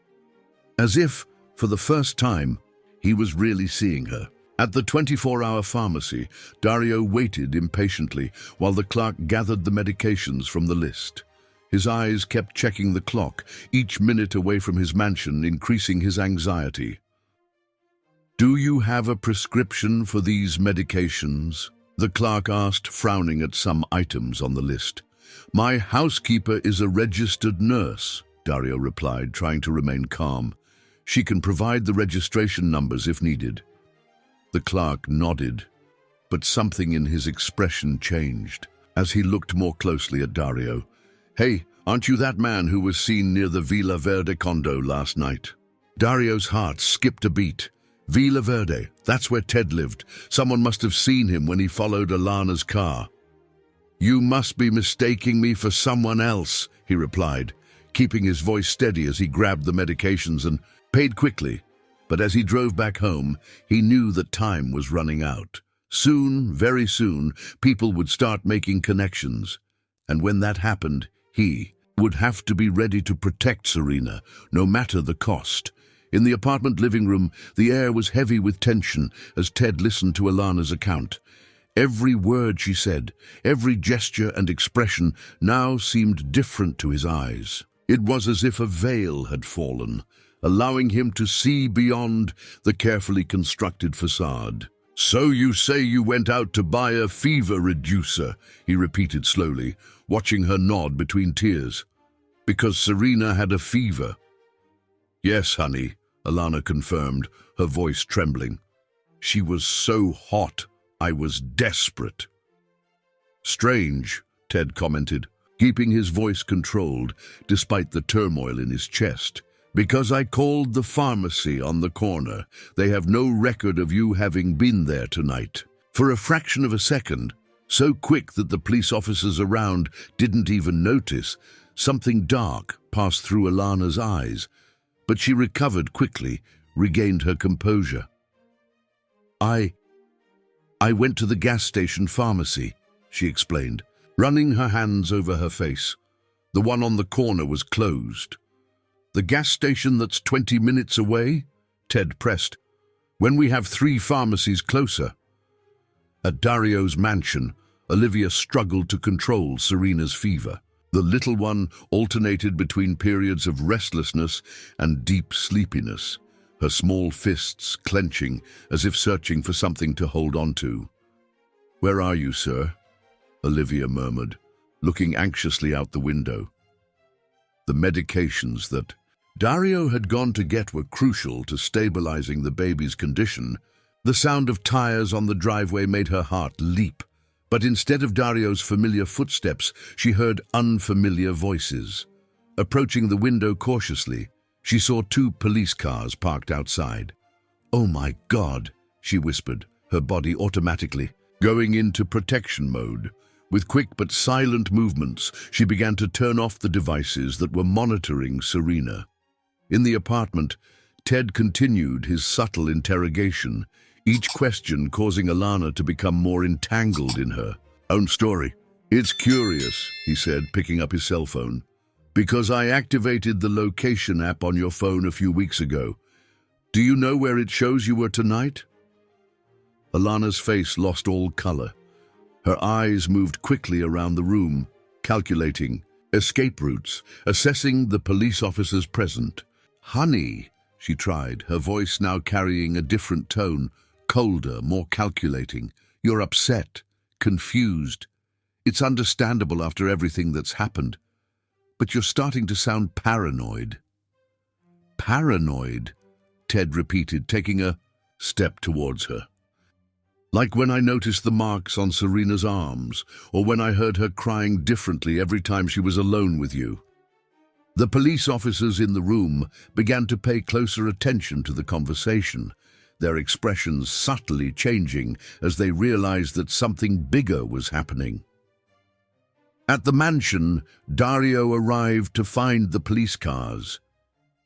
As if, for the first time, he was really seeing her. At the 24-hour pharmacy, Dario waited impatiently while the clerk gathered the medications from the list. His eyes kept checking the clock, each minute away from his mansion, increasing his anxiety. "Do you have a prescription for these medications?" the clerk asked, frowning at some items on the list. "My housekeeper is a registered nurse," Dario replied, trying to remain calm. "She can provide the registration numbers if needed." The clerk nodded, but something in his expression changed as he looked more closely at Dario. "Hey, aren't you that man who was seen near the Villa Verde condo last night?" Dario's heart skipped a beat. Villa Verde, that's where Ted lived. Someone must have seen him when he followed Alana's car. "You must be mistaking me for someone else," he replied, keeping his voice steady as he grabbed the medications and paid quickly. But as he drove back home, he knew that time was running out. Soon, very soon, people would start making connections. And when that happened, he would have to be ready to protect Serena, no matter the cost. In the apartment living room, the air was heavy with tension as Ted listened to Alana's account. Every word she said, every gesture and expression now seemed different to his eyes. It was as if a veil had fallen, allowing him to see beyond the carefully constructed facade. "So you say you went out to buy a fever reducer," he repeated slowly, watching her nod between tears. "Because Serena had a fever." "Yes, honey," Alana confirmed, her voice trembling. "She was so hot, I was desperate." "Strange," Ted commented, keeping his voice controlled despite the turmoil in his chest. "Because I called the pharmacy on the corner. They have no record of you having been there tonight." For a fraction of a second, so quick that the police officers around didn't even notice, something dark passed through Alana's eyes, but she recovered quickly, regained her composure. I went to the gas station pharmacy," she explained, running her hands over her face. "The one on the corner was closed." "The gas station that's 20 minutes away?" Ted pressed. "When we have 3 pharmacies closer." At Dario's mansion, Olivia struggled to control Serena's fever. The little one alternated between periods of restlessness and deep sleepiness, her small fists clenching as if searching for something to hold on to. "Where are you, sir?" Olivia murmured, looking anxiously out the window. The medications that Dario had gone to get were crucial to stabilizing the baby's condition. The sound of tires on the driveway made her heart leap. But instead of Dario's familiar footsteps, she heard unfamiliar voices. Approaching the window cautiously, she saw 2 police cars parked outside. "Oh my God," she whispered, her body automatically going into protection mode. With quick but silent movements, she began to turn off the devices that were monitoring Serena. In the apartment, Ted continued his subtle interrogation, each question causing Alana to become more entangled in her own story. "It's curious," he said, picking up his cell phone, "because I activated the location app on your phone a few weeks ago. Do you know where it shows you were tonight?" Alana's face lost all color. Her eyes moved quickly around the room, calculating escape routes, assessing the police officers present. "Honey," she tried, her voice now carrying a different tone, colder, more calculating. "You're upset, confused. It's understandable after everything that's happened. But you're starting to sound paranoid." "Paranoid?" Ted repeated, taking a step towards her. "Like when I noticed the marks on Serena's arms, or when I heard her crying differently every time she was alone with you." The police officers in the room began to pay closer attention to the conversation, their expressions subtly changing as they realized that something bigger was happening. At the mansion, Dario arrived to find the police cars.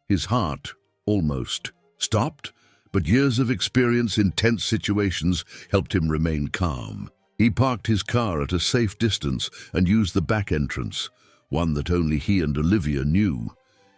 His heart almost stopped, but years of experience in tense situations helped him remain calm. He parked his car at a safe distance and used the back entrance, one that only he and Olivia knew.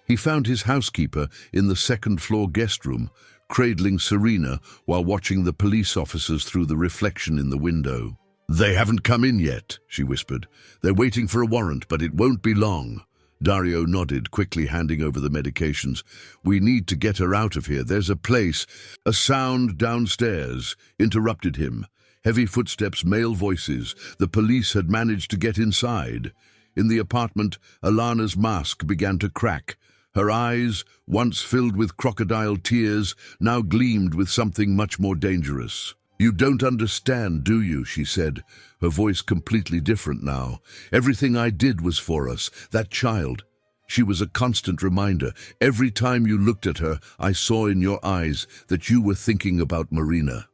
He found his housekeeper in the second-floor guest room, cradling Serena while watching the police officers through the reflection in the window. "They haven't come in yet," she whispered. "They're waiting for a warrant, but it won't be long." Dario nodded, quickly handing over the medications. "We need to get her out of here. There's a place." A sound downstairs interrupted him. Heavy footsteps, male voices. The police had managed to get inside. In the apartment, Alana's mask began to crack. Her eyes, once filled with crocodile tears, now gleamed with something much more dangerous. "You don't understand, do you?" she said, her voice completely different now. "Everything I did was for us. That child. She was a constant reminder. Every time you looked at her, I saw in your eyes that you were thinking about Marina."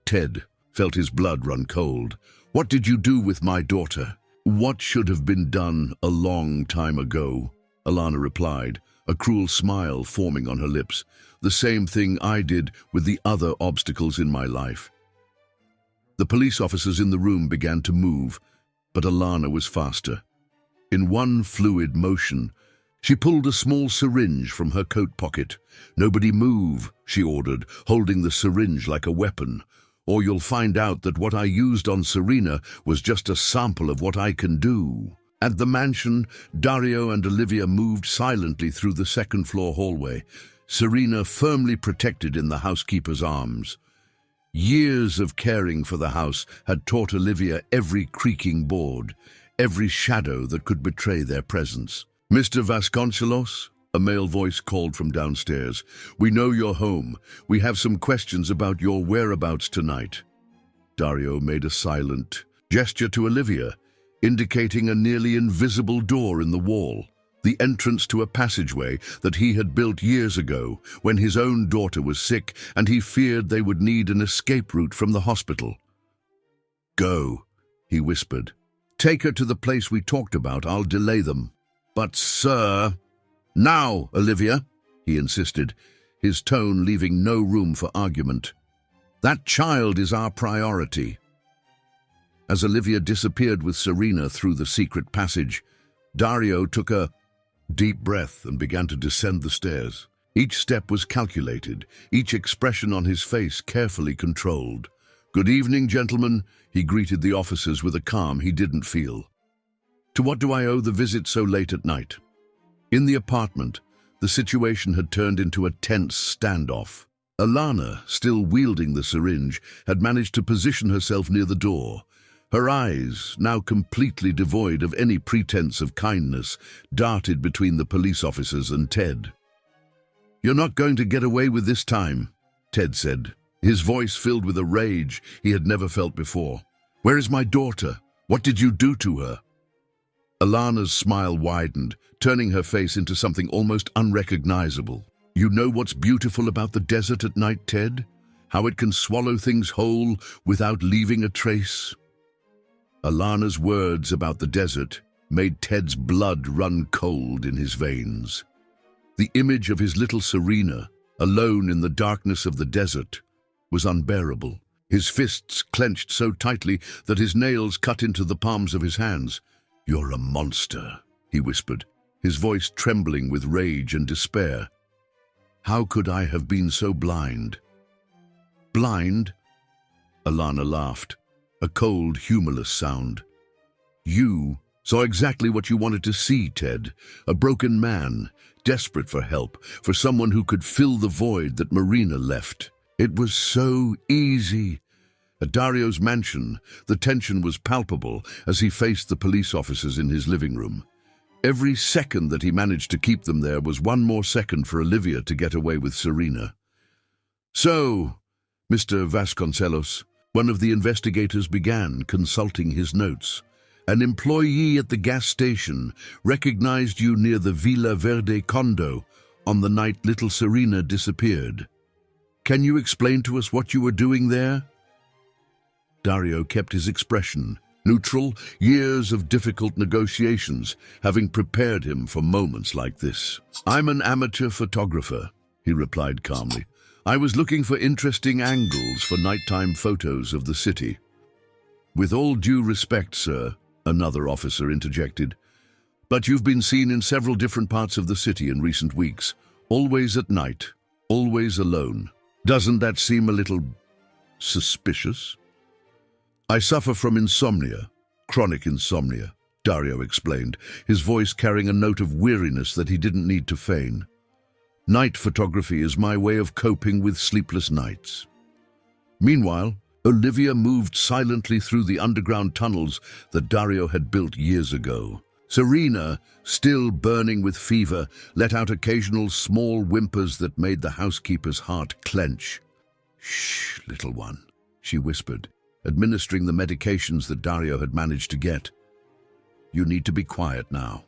Ted felt his blood run cold. "What did you do with my daughter?" "What should have been done a long time ago," Alana replied, a cruel smile forming on her lips. "The same thing I did with the other obstacles in my life." The police officers in the room began to move, but Alana was faster. In one fluid motion, she pulled a small syringe from her coat pocket. "Nobody move," she ordered, holding the syringe like a weapon. "Or you'll find out that what I used on Serena was just a sample of what I can do." At the mansion, Dario and Olivia moved silently through the second-floor hallway, Serena firmly protected in the housekeeper's arms. Years of caring for the house had taught Olivia every creaking board, every shadow that could betray their presence. "Mr. Vasconcelos?" a male voice called from downstairs. "We know you're home. We have some questions about your whereabouts tonight." Dario made a silent gesture to Olivia, indicating a nearly invisible door in the wall, the entrance to a passageway that he had built years ago when his own daughter was sick and he feared they would need an escape route from the hospital. "Go," he whispered. "Take her to the place we talked about. I'll delay them." "But, sir—" "Now, Olivia," he insisted, his tone leaving no room for argument. "That child is our priority." As Olivia disappeared with Serena through the secret passage, Dario took a deep breath and began to descend the stairs. Each step was calculated, each expression on his face carefully controlled. "Good evening, gentlemen," he greeted the officers with a calm he didn't feel. "To what do I owe the visit so late at night?" In the apartment, the situation had turned into a tense standoff. Alana, still wielding the syringe, had managed to position herself near the door. Her eyes, now completely devoid of any pretense of kindness, darted between the police officers and Ted. "You're not going to get away with this time," Ted said, his voice filled with a rage he had never felt before. "Where is my daughter? What did you do to her?" Alana's smile widened, turning her face into something almost unrecognizable. "You know what's beautiful about the desert at night, Ted? How it can swallow things whole without leaving a trace?" Alana's words about the desert made Ted's blood run cold in his veins. The image of his little Serena, alone in the darkness of the desert, was unbearable. His fists clenched so tightly that his nails cut into the palms of his hands. "You're a monster," he whispered, his voice trembling with rage and despair. "How could I have been so blind?" "Blind?" Alana laughed, a cold, humorless sound. "You saw exactly what you wanted to see, Ted. A broken man, desperate for help, for someone who could fill the void that Marina left. It was so easy." At Dario's mansion, the tension was palpable as he faced the police officers in his living room. Every second that he managed to keep them there was one more second for Olivia to get away with Serena. "So, Mr. Vasconcelos," one of the investigators began, consulting his notes. "An employee at the gas station recognized you near the Villa Verde condo on the night little Serena disappeared. Can you explain to us what you were doing there?" Dario kept his expression neutral, years of difficult negotiations having prepared him for moments like this. "I'm an amateur photographer," he replied calmly. "I was looking for interesting angles for nighttime photos of the city." "With all due respect, sir," another officer interjected, "but you've been seen in several different parts of the city in recent weeks, always at night, always alone. Doesn't that seem a little suspicious?" "I suffer from insomnia, chronic insomnia," Dario explained, his voice carrying a note of weariness that he didn't need to feign. "Night photography is my way of coping with sleepless nights." Meanwhile, Olivia moved silently through the underground tunnels that Dario had built years ago. Serena, still burning with fever, let out occasional small whimpers that made the housekeeper's heart clench. "Shh, little one," she whispered, administering the medications that Dario had managed to get. "You need to be quiet now."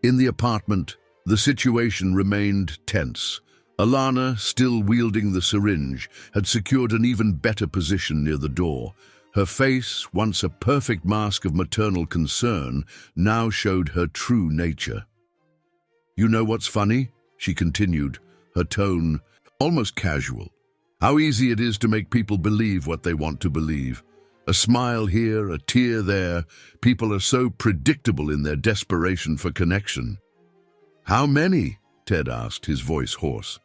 In the apartment, the situation remained tense. Alana, still wielding the syringe, had secured an even better position near the door. Her face, once a perfect mask of maternal concern, now showed her true nature. "You know what's funny?" she continued, her tone almost casual. "How easy it is to make people believe what they want to believe. A smile here, a tear there. People are so predictable in their desperation for connection." "How many?" Ted asked, his voice hoarse.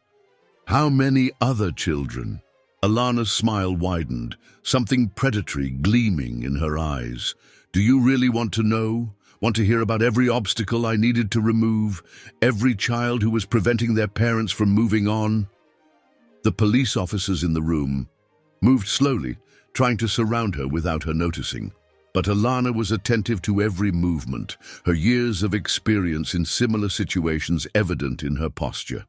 "How many other children?" Alana's smile widened, something predatory gleaming in her eyes. "Do you really want to know? Want to hear about every obstacle I needed to remove? Every child who was preventing their parents from moving on?" The police officers in the room moved slowly, trying to surround her without her noticing. But Alana was attentive to every movement, her years of experience in similar situations evident in her posture.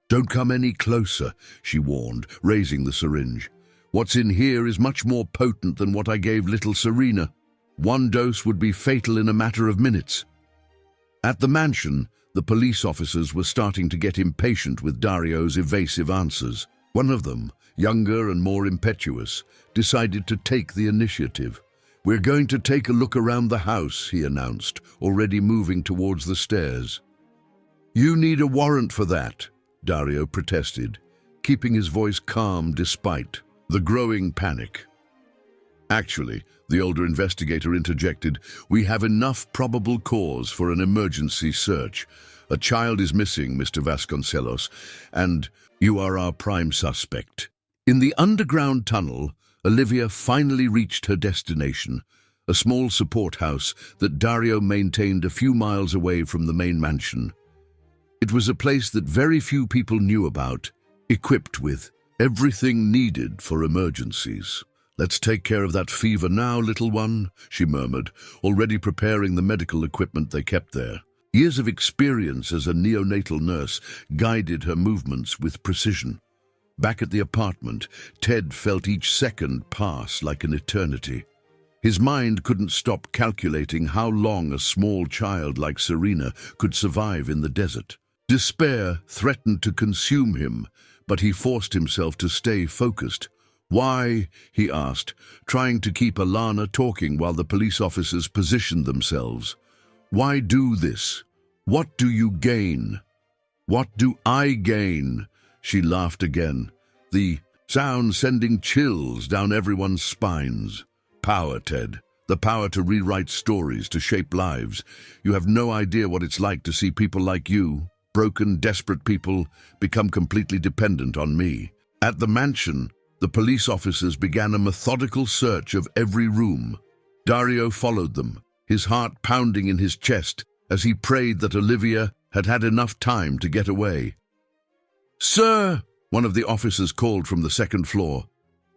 "Don't come any closer," she warned, raising the syringe. "What's in here is much more potent than what I gave little Serena. One dose would be fatal in a matter of minutes." At the mansion, the police officers were starting to get impatient with Dario's evasive answers. One of them, younger and more impetuous, decided to take the initiative. "We're going to take a look around the house," he announced, already moving towards the stairs. "You need a warrant for that," Dario protested, keeping his voice calm despite the growing panic. "Actually," the older investigator interjected, "we have enough probable cause for an emergency search. A child is missing, Mr. Vasconcelos, and you are our prime suspect." In the underground tunnel, Olivia finally reached her destination, a small support house that Dario maintained a few miles away from the main mansion. It was a place that very few people knew about, equipped with everything needed for emergencies. "Let's take care of that fever now, little one," she murmured, already preparing the medical equipment they kept there. Years of experience as a neonatal nurse guided her movements with precision. Back at the apartment, Ted felt each second pass like an eternity. His mind couldn't stop calculating how long a small child like Serena could survive in the desert. Despair threatened to consume him, but he forced himself to stay focused. "Why?" he asked, trying to keep Alana talking while the police officers positioned themselves. "Why do this? What do you gain?" "What do I gain?" She laughed again, the sound sending chills down everyone's spines. "Power, Ted. The power to rewrite stories, to shape lives. You have no idea what it's like to see people like you, broken, desperate people, become completely dependent on me." At the mansion, the police officers began a methodical search of every room. Dario followed them, his heart pounding in his chest as he prayed that Olivia had had enough time to get away. "Sir!" one of the officers called from the second floor.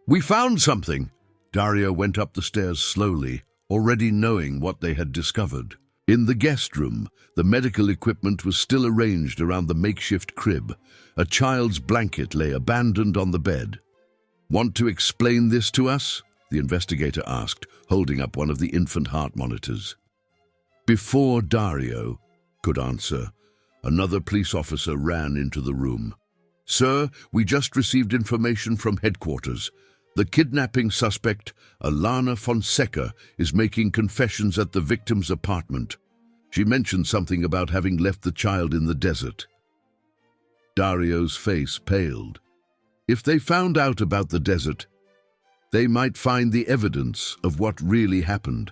"We found something!" Dario went up the stairs slowly, already knowing what they had discovered. In the guest room, the medical equipment was still arranged around the makeshift crib. A child's blanket lay abandoned on the bed. "Want to explain this to us?" the investigator asked, holding up one of the infant heart monitors. Before Dario could answer, another police officer ran into the room. "Sir, we just received information from headquarters. The kidnapping suspect, Alana Fonseca, is making confessions at the victim's apartment. She mentioned something about having left the child in the desert." Dario's face paled. If they found out about the desert, They might find the evidence of what really happened.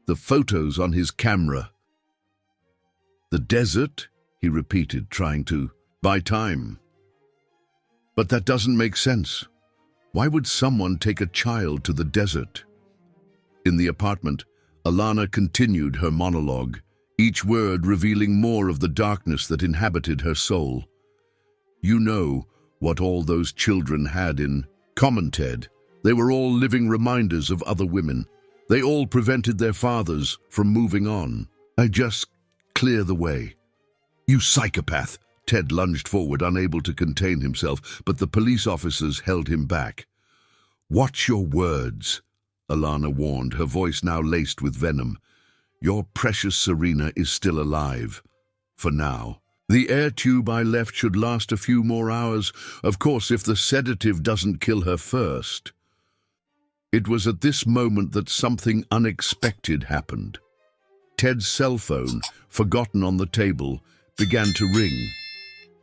The photos on his camera. The desert, he repeated, trying to buy time. But that doesn't make sense. Why would someone take a child to the desert? In the apartment, Alana continued her monologue, each word revealing more of the darkness that inhabited her soul. You know what all those children had in common, Ted. They were all living reminders of other women. They all prevented their fathers from moving on. I just clear the way. You psychopath! Ted lunged forward, unable to contain himself, but the police officers held him back. Watch your words, Alana warned, her voice now laced with venom. Your precious Serena is still alive. For now. The air tube I left should last a few more hours, of course, if the sedative doesn't kill her first. It was at this moment that something unexpected happened. Ted's cell phone, forgotten on the table, began to ring.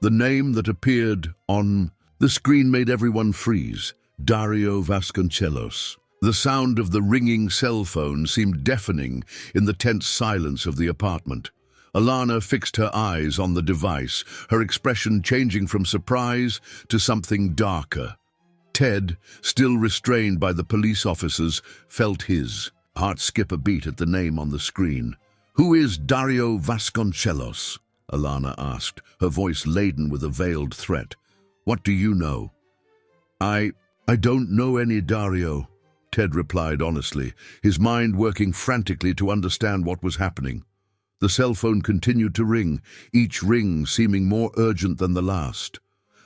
The name that appeared on the screen made everyone freeze. Dario Vasconcelos. The sound of the ringing cell phone seemed deafening in the tense silence of the apartment. Alana fixed her eyes on the device, her expression changing from surprise to something darker. Ted, still restrained by the police officers, felt his heart skip a beat at the name on the screen. Who is Dario Vasconcelos? Alana asked, her voice laden with a veiled threat. What do you know? I don't know any Dario, Ted replied honestly, his mind working frantically to understand what was happening. The cell phone continued to ring, each ring seeming more urgent than the last.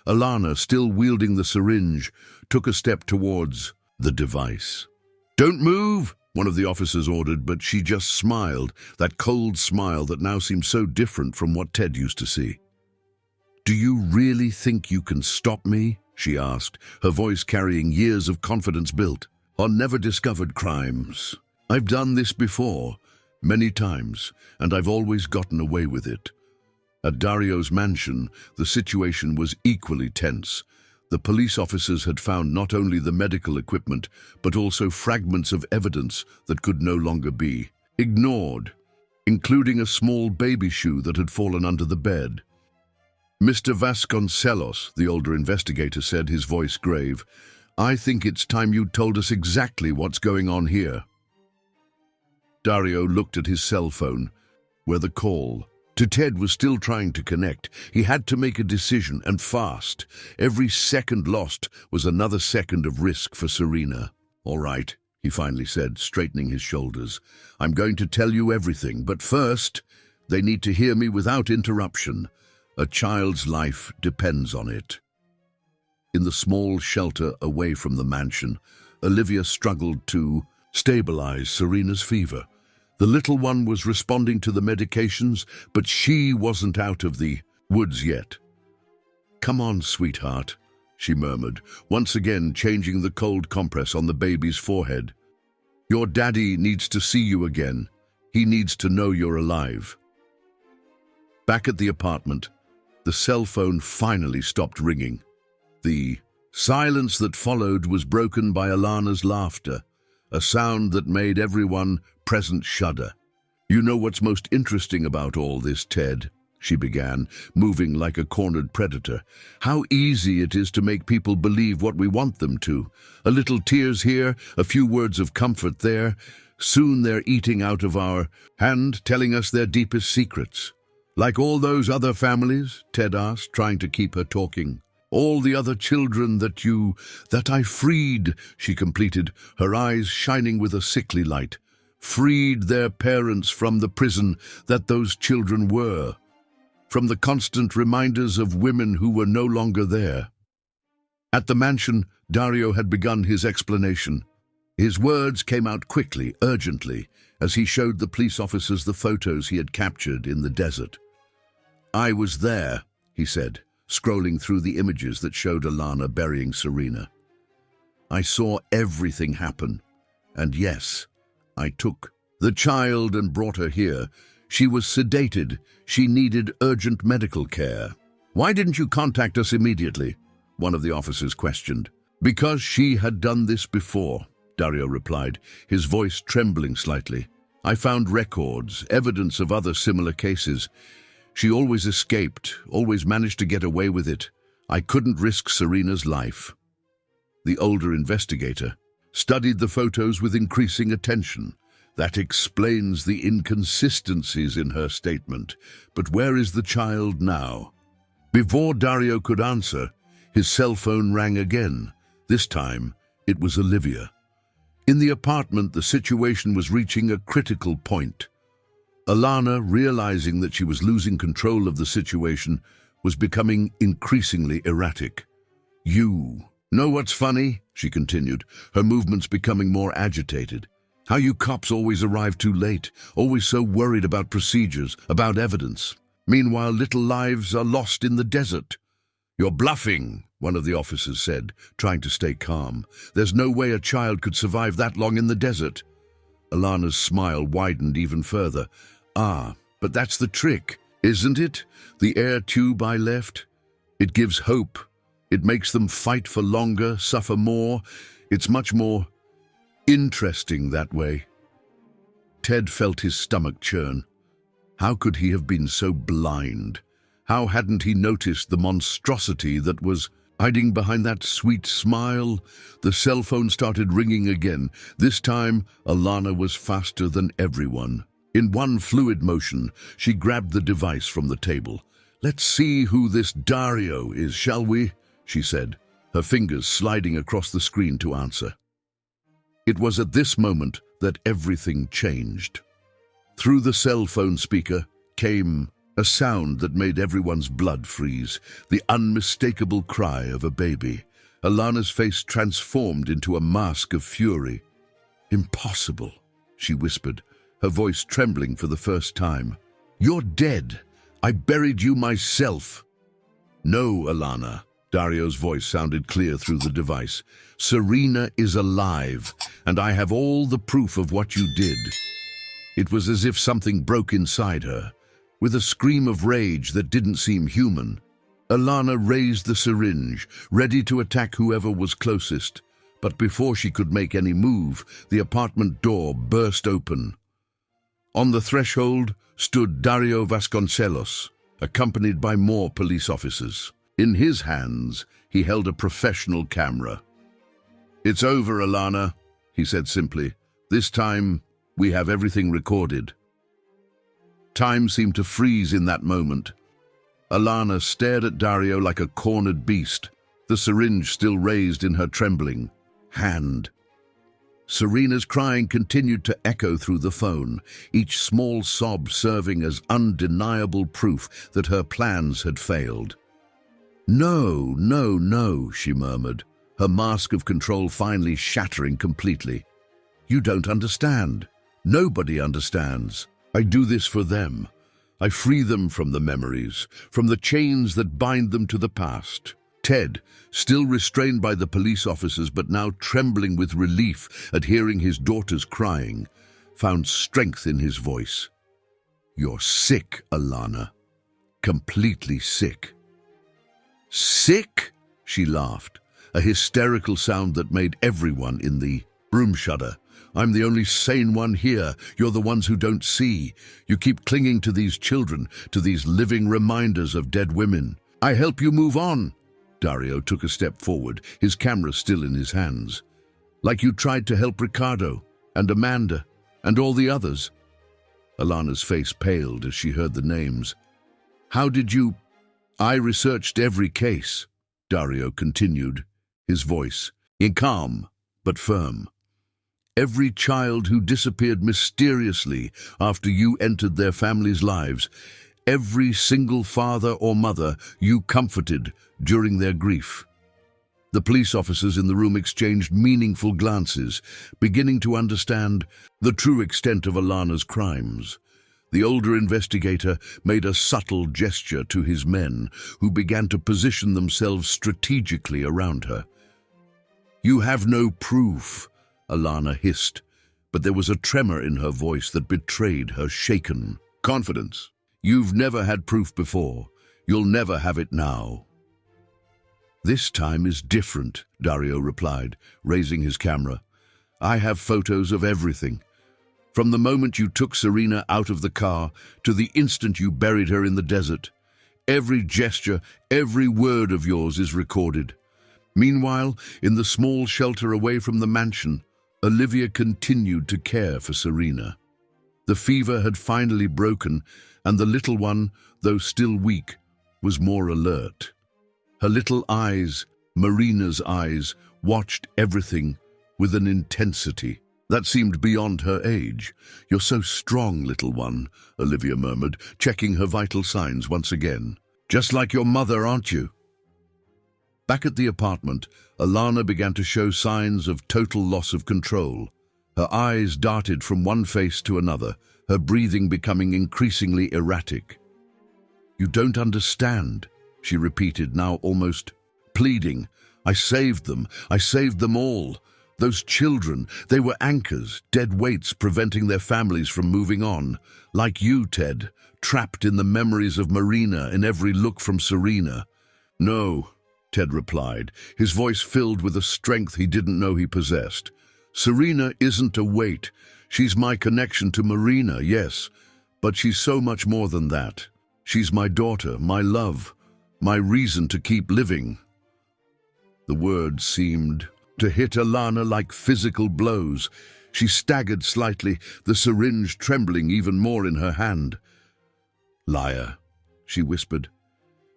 Alana, still wielding the syringe, took a step towards the device. Don't move, one of the officers ordered, but she just smiled, that cold smile that now seemed so different from what Ted used to see. Do you really think you can stop me? She asked, her voice carrying years of confidence built on never-discovered crimes. I've done this before, many times, and I've always gotten away with it. At Dario's mansion, the situation was equally tense. The police officers had found not only the medical equipment, but also fragments of evidence that could no longer be ignored, including a small baby shoe that had fallen under the bed. Mr. Vasconcelos, the older investigator said, his voice grave, I think it's time you told us exactly what's going on here. Dario looked at his cell phone, where the call to Ted was still trying to connect. He had to make a decision, and fast. Every second lost was another second of risk for Serena. All right, he finally said, straightening his shoulders. I'm going to tell you everything, but first, they need to hear me without interruption. A child's life depends on it. In the small shelter away from the mansion, Olivia struggled to stabilize Serena's fever. The little one was responding to the medications, but she wasn't out of the woods yet. Come on, sweetheart, she murmured, once again changing the cold compress on the baby's forehead. Your daddy needs to see you again. He needs to know you're alive. Back at the apartment, the cell phone finally stopped ringing. The silence that followed was broken by Alana's laughter, a sound that made everyone present shudder. You know what's most interesting about all this, Ted? She began, moving like a cornered predator. How easy it is to make people believe what we want them to. A little tears here, a few words of comfort there. Soon they're eating out of our hand, telling us their deepest secrets. Like all those other families? Ted asked, trying to keep her talking. All the other children that I freed, she completed, her eyes shining with a sickly light. Freed their parents from the prison that those children were, from the constant reminders of women who were no longer there. At the mansion, Dario had begun his explanation. His words came out quickly, urgently, as he showed the police officers the photos he had captured in the desert. I was there, he said, scrolling through the images that showed Alana burying Serena. I saw everything happen, and yes, I took the child and brought her here. She was sedated. She needed urgent medical care. Why didn't you contact us immediately? One of the officers questioned. Because she had done this before, Dario replied, his voice trembling slightly. I found records, evidence of other similar cases. She always escaped, always managed to get away with it. I couldn't risk Serena's life. The older investigator studied the photos with increasing attention. That explains the inconsistencies in her statement. But where is the child now? Before Dario could answer, his cell phone rang again. This time, it was Olivia. In the apartment, the situation was reaching a critical point. Alana, realizing that she was losing control of the situation, was becoming increasingly erratic. You know what's funny? She continued, her movements becoming more agitated. How you cops always arrive too late, always so worried about procedures, about evidence. Meanwhile, little lives are lost in the desert. You're bluffing, one of the officers said, trying to stay calm. There's no way a child could survive that long in the desert. Alana's smile widened even further. Ah, but that's the trick, isn't it? The air tube I left? It gives hope. It makes them fight for longer, suffer more. It's much more interesting that way. Ted felt his stomach churn. How could he have been so blind? How hadn't he noticed the monstrosity that was hiding behind that sweet smile? The cell phone started ringing again. This time, Alana was faster than everyone. In one fluid motion, she grabbed the device from the table. Let's see who this Dario is, shall we? She said, her fingers sliding across the screen to answer. It was at this moment that everything changed. Through the cell phone speaker came a sound that made everyone's blood freeze, the unmistakable cry of a baby. Alana's face transformed into a mask of fury. Impossible, she whispered, her voice trembling for the first time. You're dead. I buried you myself. No, Alana. Dario's voice sounded clear through the device. Serena is alive, and I have all the proof of what you did. It was as if something broke inside her. With a scream of rage that didn't seem human, Alana raised the syringe, ready to attack whoever was closest. But before she could make any move, the apartment door burst open. On the threshold stood Dario Vasconcelos, accompanied by more police officers. In his hands, he held a professional camera. It's over, Alana, he said simply. This time, we have everything recorded. Time seemed to freeze in that moment. Alana stared at Dario like a cornered beast, the syringe still raised in her trembling hand. Serena's crying continued to echo through the phone, each small sob serving as undeniable proof that her plans had failed. No, no, no, she murmured, her mask of control finally shattering completely. You don't understand. Nobody understands. I do this for them. I free them from the memories, from the chains that bind them to the past. Ted, still restrained by the police officers but now trembling with relief at hearing his daughters crying, found strength in his voice. You're sick, Alana. Completely sick. Sick? She laughed, a hysterical sound that made everyone in the room shudder. I'm the only sane one here. You're the ones who don't see. You keep clinging to these children, to these living reminders of dead women. I help you move on. Dario took a step forward, his camera still in his hands. Like you tried to help Ricardo, and Amanda, and all the others. Alana's face paled as she heard the names. How did you... I researched every case, Dario continued, his voice calm but firm. Every child who disappeared mysteriously after you entered their families' lives, every single father or mother you comforted during their grief. The police officers in the room exchanged meaningful glances, beginning to understand the true extent of Alana's crimes. The older investigator made a subtle gesture to his men, who began to position themselves strategically around her. You have no proof, Alana hissed, but there was a tremor in her voice that betrayed her shaken confidence. You've never had proof before. You'll never have it now. "This time is different," Dario replied, raising his camera. "I have photos of everything. From the moment you took Serena out of the car to the instant you buried her in the desert. Every gesture, every word of yours is recorded. Meanwhile, in the small shelter away from the mansion, Olivia continued to care for Serena. The fever had finally broken, and the little one, though still weak, was more alert. Her little eyes, Marina's eyes, watched everything with an intensity that seemed beyond her age. "You're so strong, little one," Olivia murmured, checking her vital signs once again. "Just like your mother, aren't you?" Back at the apartment, Alana began to show signs of total loss of control. Her eyes darted from one face to another, her breathing becoming increasingly erratic. "You don't understand," she repeated, now almost pleading. "I saved them. I saved them all. Those children, they were anchors, dead weights preventing their families from moving on. Like you, Ted, trapped in the memories of Marina in every look from Serena." "No," Ted replied, his voice filled with a strength he didn't know he possessed. "Serena isn't a weight. She's my connection to Marina, yes, but she's so much more than that. She's my daughter, my love, my reason to keep living." The words seemed to hit Alana like physical blows. She staggered slightly, the syringe trembling even more in her hand. "Liar," she whispered.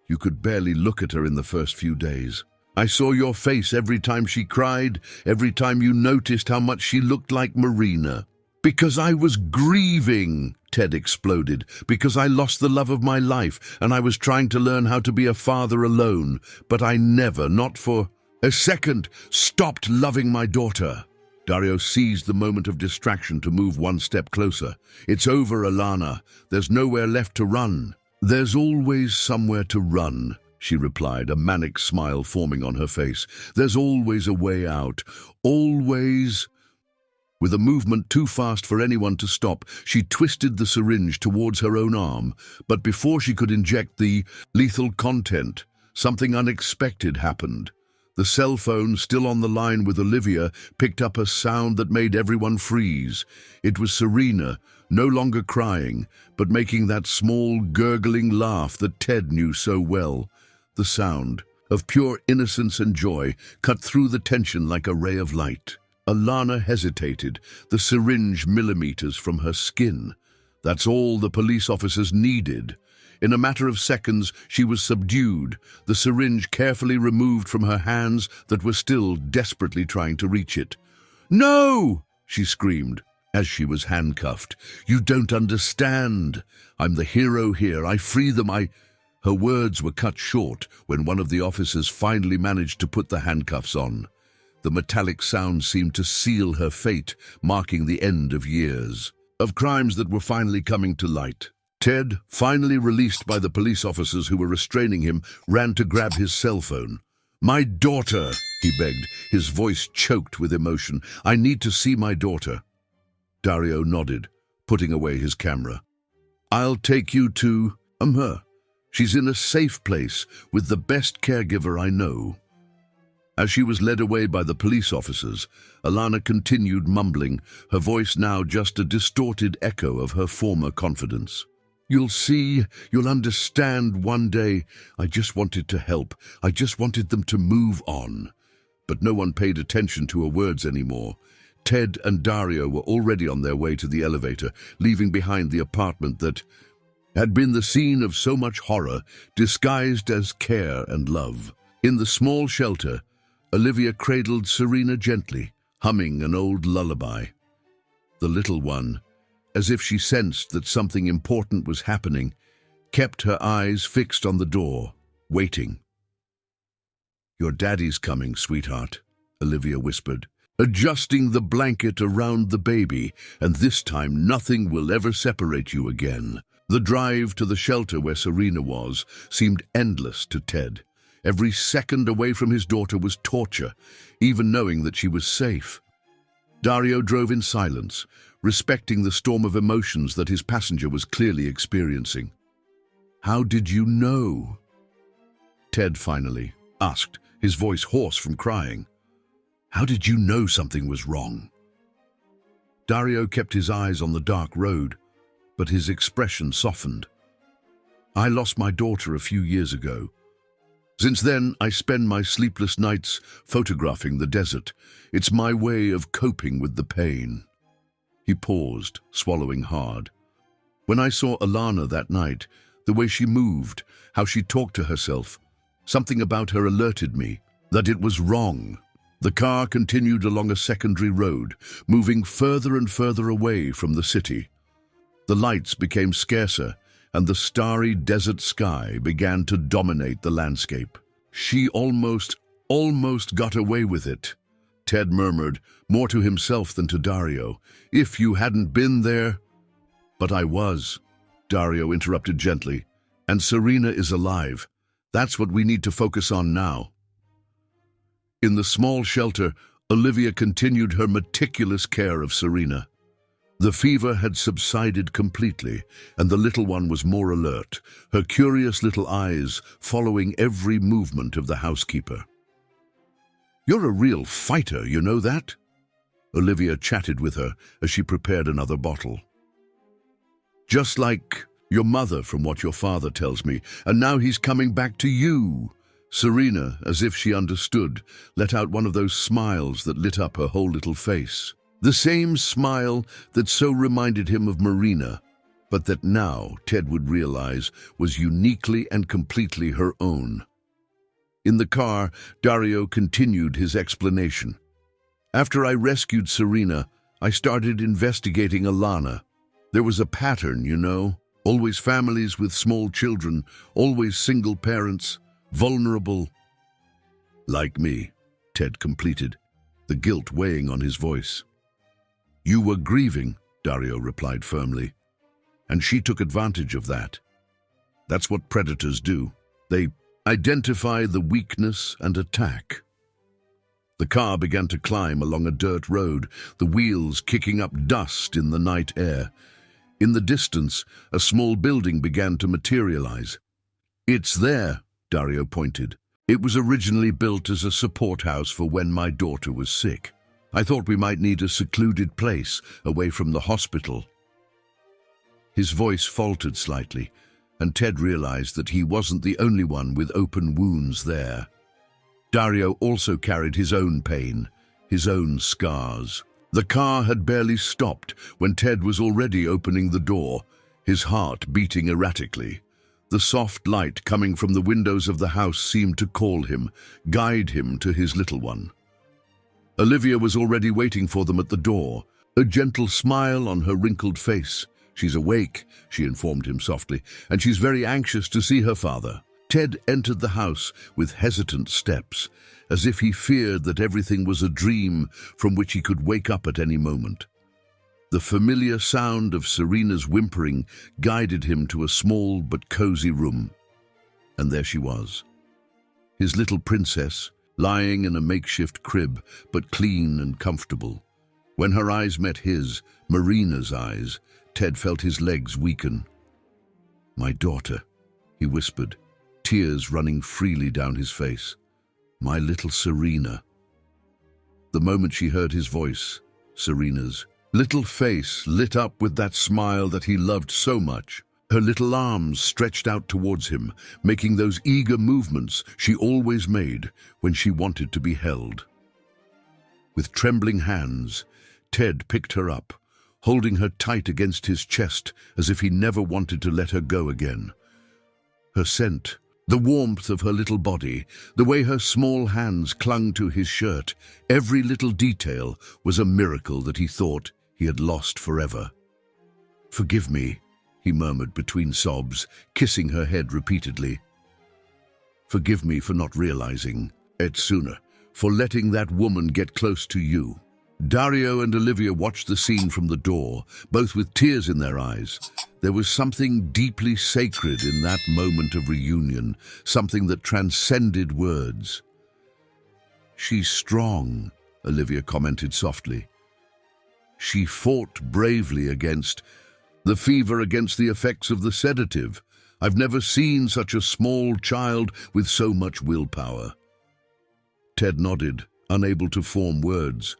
"You could barely look at her in the first few days. I saw your face every time she cried, every time you noticed how much she looked like Marina." "Because I was grieving," Ted exploded, "because I lost the love of my life and I was trying to learn how to be a father alone, but I never, not for a second, stopped loving my daughter." Dario seized the moment of distraction to move one step closer. "It's over, Alana. There's nowhere left to run." "There's always somewhere to run," she replied, a manic smile forming on her face. "There's always a way out. Always." With a movement too fast for anyone to stop, she twisted the syringe towards her own arm, but before she could inject the lethal content, something unexpected happened. The cell phone, still on the line with Olivia, picked up a sound that made everyone freeze. It was Serena, no longer crying, but making that small, gurgling laugh that Ted knew so well. The sound of pure innocence and joy cut through the tension like a ray of light. Alana hesitated, the syringe millimeters from her skin. That's all the police officers needed. In a matter of seconds, she was subdued, the syringe carefully removed from her hands that were still desperately trying to reach it. "No!" she screamed, as she was handcuffed. "You don't understand. I'm the hero here. I free them. Her words were cut short when one of the officers finally managed to put the handcuffs on. The metallic sound seemed to seal her fate, marking the end of years, of crimes that were finally coming to light. Ted, finally released by the police officers who were restraining him, ran to grab his cell phone. "My daughter," he begged, his voice choked with emotion. "I need to see my daughter." Dario nodded, putting away his camera. "I'll take you to her. She's in a safe place with the best caregiver I know." As she was led away by the police officers, Alana continued mumbling, her voice now just a distorted echo of her former confidence. "You'll see, you'll understand one day. I just wanted to help. I just wanted them to move on." But no one paid attention to her words anymore. Ted and Dario were already on their way to the elevator, leaving behind the apartment that had been the scene of so much horror, disguised as care and love. In the small shelter, Olivia cradled Serena gently, humming an old lullaby. The little one, as if she sensed that something important was happening, kept her eyes fixed on the door, waiting. "Your daddy's coming, sweetheart," Olivia whispered, adjusting the blanket around the baby, "and this time nothing will ever separate you again." The drive to the shelter where Serena was seemed endless to Ted. Every second away from his daughter was torture, even knowing that she was safe. Dario drove in silence, respecting the storm of emotions that his passenger was clearly experiencing. "How did you know?" Ted finally asked, his voice hoarse from crying. "How did you know something was wrong?" Dario kept his eyes on the dark road, but his expression softened. "I lost my daughter a few years ago. Since then, I spend my sleepless nights photographing the desert. It's my way of coping with the pain." He paused, swallowing hard. "When I saw Alana that night, the way she moved, how she talked to herself, something about her alerted me that it was wrong." The car continued along a secondary road, moving further and further away from the city. The lights became scarcer, and the starry desert sky began to dominate the landscape. "She almost got away with it," Ted murmured, more to himself than to Dario. "If you hadn't been there." "But I was," Dario interrupted gently. "And Serena is alive. That's what we need to focus on now." In the small shelter, Olivia continued her meticulous care of Serena. The fever had subsided completely, and the little one was more alert, her curious little eyes following every movement of the housekeeper. "You're a real fighter, you know that?" Olivia chatted with her as she prepared another bottle. "Just like your mother, from what your father tells me, and now he's coming back to you." Serena, as if she understood, let out one of those smiles that lit up her whole little face. The same smile that so reminded him of Marina, but that now Ted would realize was uniquely and completely her own. In the car, Dario continued his explanation. "After I rescued Serena, I started investigating Alana. There was a pattern, you know, always families with small children, always single parents, vulnerable." "Like me," Ted completed, the guilt weighing on his voice. "You were grieving," Dario replied firmly, "and she took advantage of that. That's what predators do. They identify the weakness and attack." The car began to climb along a dirt road, the wheels kicking up dust in the night air. In the distance, a small building began to materialize. "It's there," Dario pointed. "It was originally built as a support house for when my daughter was sick. I thought we might need a secluded place away from the hospital." His voice faltered slightly, and Ted realized that he wasn't the only one with open wounds there. Dario also carried his own pain, his own scars. The car had barely stopped when Ted was already opening the door, his heart beating erratically. The soft light coming from the windows of the house seemed to call him, guide him to his little one. Olivia was already waiting for them at the door, a gentle smile on her wrinkled face. "She's awake," she informed him softly, "and she's very anxious to see her father." Ted entered the house with hesitant steps, as if he feared that everything was a dream from which he could wake up at any moment. The familiar sound of Serena's whimpering guided him to a small but cozy room. And there she was, his little princess, lying in a makeshift crib, but clean and comfortable. When her eyes met his, Marina's eyes, Ted felt his legs weaken. "My daughter," he whispered, tears running freely down his face. "My little Serena." The moment she heard his voice, Serena's little face lit up with that smile that he loved so much. Her little arms stretched out towards him, making those eager movements she always made when she wanted to be held. With trembling hands, Ted picked her up, holding her tight against his chest as if he never wanted to let her go again. Her scent, the warmth of her little body, the way her small hands clung to his shirt, every little detail was a miracle that he thought he had lost forever. "Forgive me," he murmured between sobs, kissing her head repeatedly. "Forgive me for not realizing it sooner, for letting that woman get close to you." Dario and Olivia watched the scene from the door, both with tears in their eyes. There was something deeply sacred in that moment of reunion, something that transcended words. "She's strong," Olivia commented softly. "She fought bravely against the fever, against the effects of the sedative. I've never seen such a small child with so much willpower." Ted nodded, unable to form words.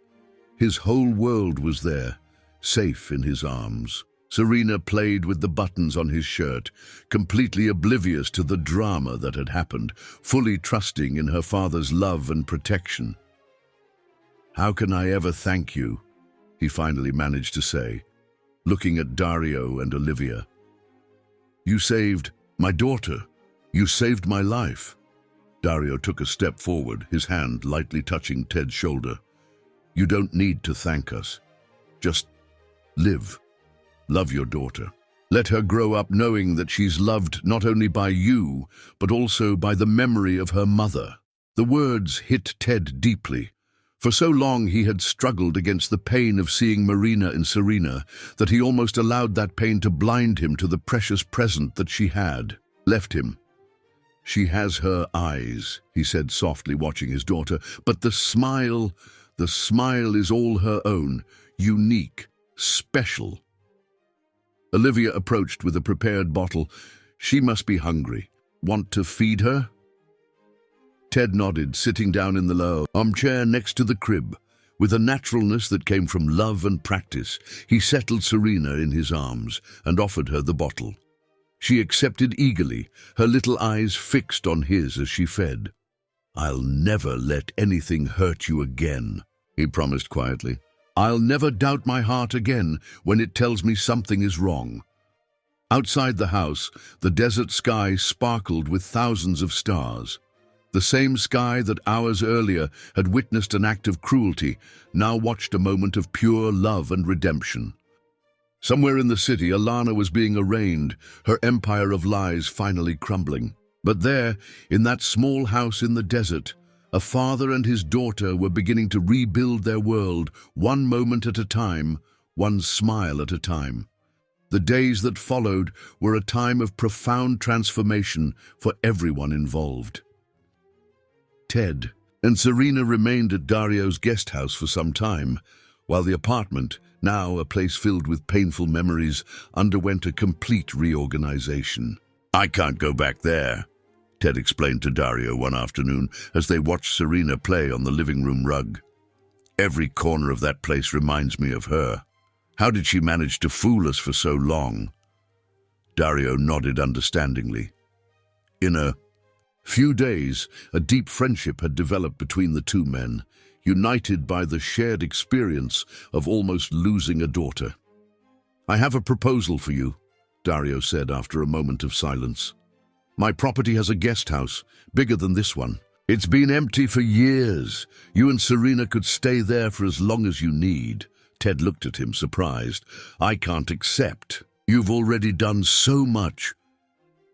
His whole world was there, safe in his arms. Serena played with the buttons on his shirt, completely oblivious to the drama that had happened, fully trusting in her father's love and protection. "How can I ever thank you?" he finally managed to say, looking at Dario and Olivia. "You saved my daughter. You saved my life." Dario took a step forward, his hand lightly touching Ted's shoulder. "You don't need to thank us. Just live. Love your daughter. Let her grow up knowing that she's loved not only by you, but also by the memory of her mother." The words hit Ted deeply. For so long he had struggled against the pain of seeing Marina and Serena that he almost allowed that pain to blind him to the precious present that she had left him. "She has her eyes," he said softly, watching his daughter, "but the smile is all her own, unique, special." Olivia approached with a prepared bottle. "She must be hungry. Want to feed her?" Ted nodded, sitting down in the low armchair next to the crib. With a naturalness that came from love and practice, he settled Serena in his arms and offered her the bottle. She accepted eagerly, her little eyes fixed on his as she fed. "I'll never let anything hurt you again," he promised quietly. "I'll never doubt my heart again when it tells me something is wrong." Outside the house, the desert sky sparkled with thousands of stars. The same sky that hours earlier had witnessed an act of cruelty now watched a moment of pure love and redemption. Somewhere in the city, Alana was being arraigned, her empire of lies finally crumbling. But there, in that small house in the desert, a father and his daughter were beginning to rebuild their world, one moment at a time, one smile at a time. The days that followed were a time of profound transformation for everyone involved. Ted and Serena remained at Dario's guest house for some time, while the apartment, now a place filled with painful memories, underwent a complete reorganization. "I can't go back there," Ted explained to Dario one afternoon as they watched Serena play on the living room rug. "Every corner of that place reminds me of her. How did she manage to fool us for so long?" Dario nodded understandingly. In a few days, a deep friendship had developed between the two men, united by the shared experience of almost losing a daughter. "I have a proposal for you," Dario said after a moment of silence. "My property has a guest house, bigger than this one. It's been empty for years. You and Serena could stay there for as long as you need." Ted looked at him, surprised. "I can't accept. You've already done so much."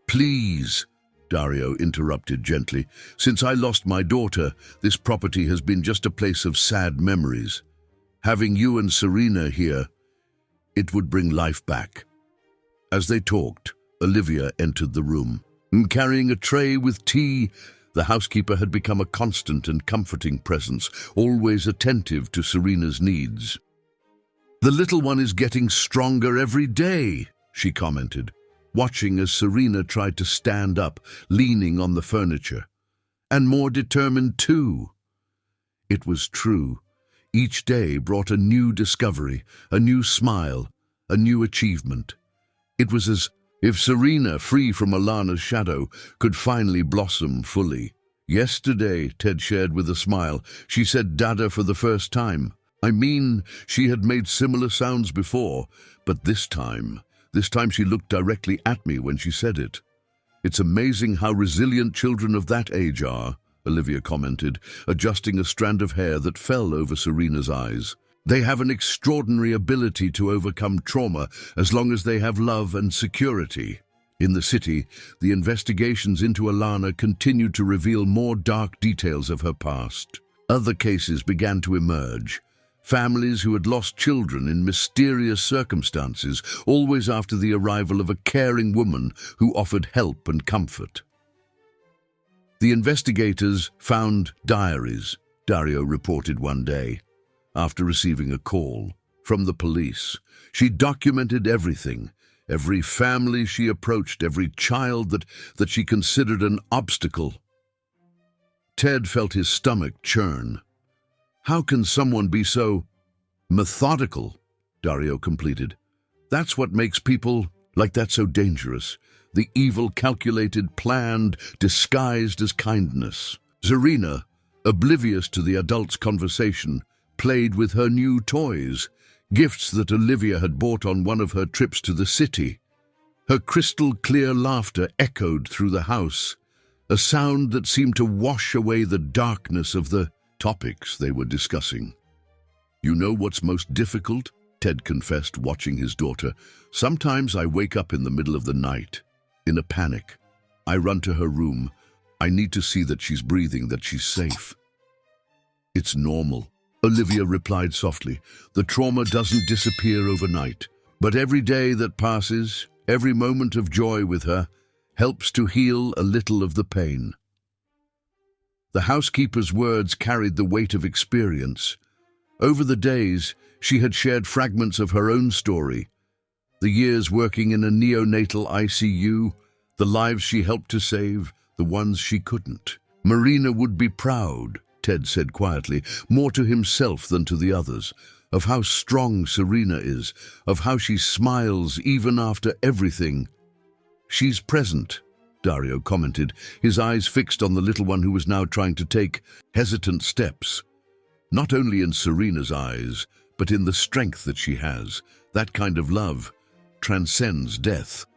"Please," Dario interrupted gently. "Since I lost my daughter, this property has been just a place of sad memories. Having you and Serena here, it would bring life back." As they talked, Olivia entered the room. Carrying a tray with tea, the housekeeper had become a constant and comforting presence, always attentive to Serena's needs. "The little one is getting stronger every day," she commented, watching as Serena tried to stand up, leaning on the furniture. "And more determined too." It was true. Each day brought a new discovery, a new smile, a new achievement. It was as if Serena, free from Alana's shadow, could finally blossom fully. "Yesterday," Ted shared with a smile, "she said Dada for the first time. I mean, she had made similar sounds before, but this time she looked directly at me when she said it." "It's amazing how resilient children of that age are," Olivia commented, adjusting a strand of hair that fell over Serena's eyes. "They have an extraordinary ability to overcome trauma as long as they have love and security." In the city, the investigations into Alana continued to reveal more dark details of her past. Other cases began to emerge. Families who had lost children in mysterious circumstances, always after the arrival of a caring woman who offered help and comfort. The investigators found diaries, Dario reported one day, after receiving a call from the police. She documented everything, every family she approached, every child that she considered an obstacle Ted felt his stomach churn. How can someone be so methodical? Dario completed. That's what makes people like that so dangerous. The evil calculated, planned, disguised as kindness. Zarina, oblivious to the adults' conversation, played with her new toys, gifts that Olivia had bought on one of her trips to the city. Her crystal-clear laughter echoed through the house, a sound that seemed to wash away the darkness of the topics they were discussing. You know what's most difficult? Ted confessed, watching his daughter. Sometimes I wake up in the middle of the night, in a panic. I run to her room. I need to see that she's breathing, that she's safe. It's normal, Olivia replied softly. The trauma doesn't disappear overnight, but every day that passes, every moment of joy with her, helps to heal a little of the pain. The housekeeper's words carried the weight of experience. Over the days, she had shared fragments of her own story. The years working in a neonatal ICU, the lives she helped to save, the ones she couldn't. Marina would be proud, Ted said quietly, more to himself than to the others, of how strong Serena is, of how she smiles even after everything. She's present, Dario commented, his eyes fixed on the little one who was now trying to take hesitant steps. Not only in Serena's eyes, but in the strength that she has. That kind of love transcends death.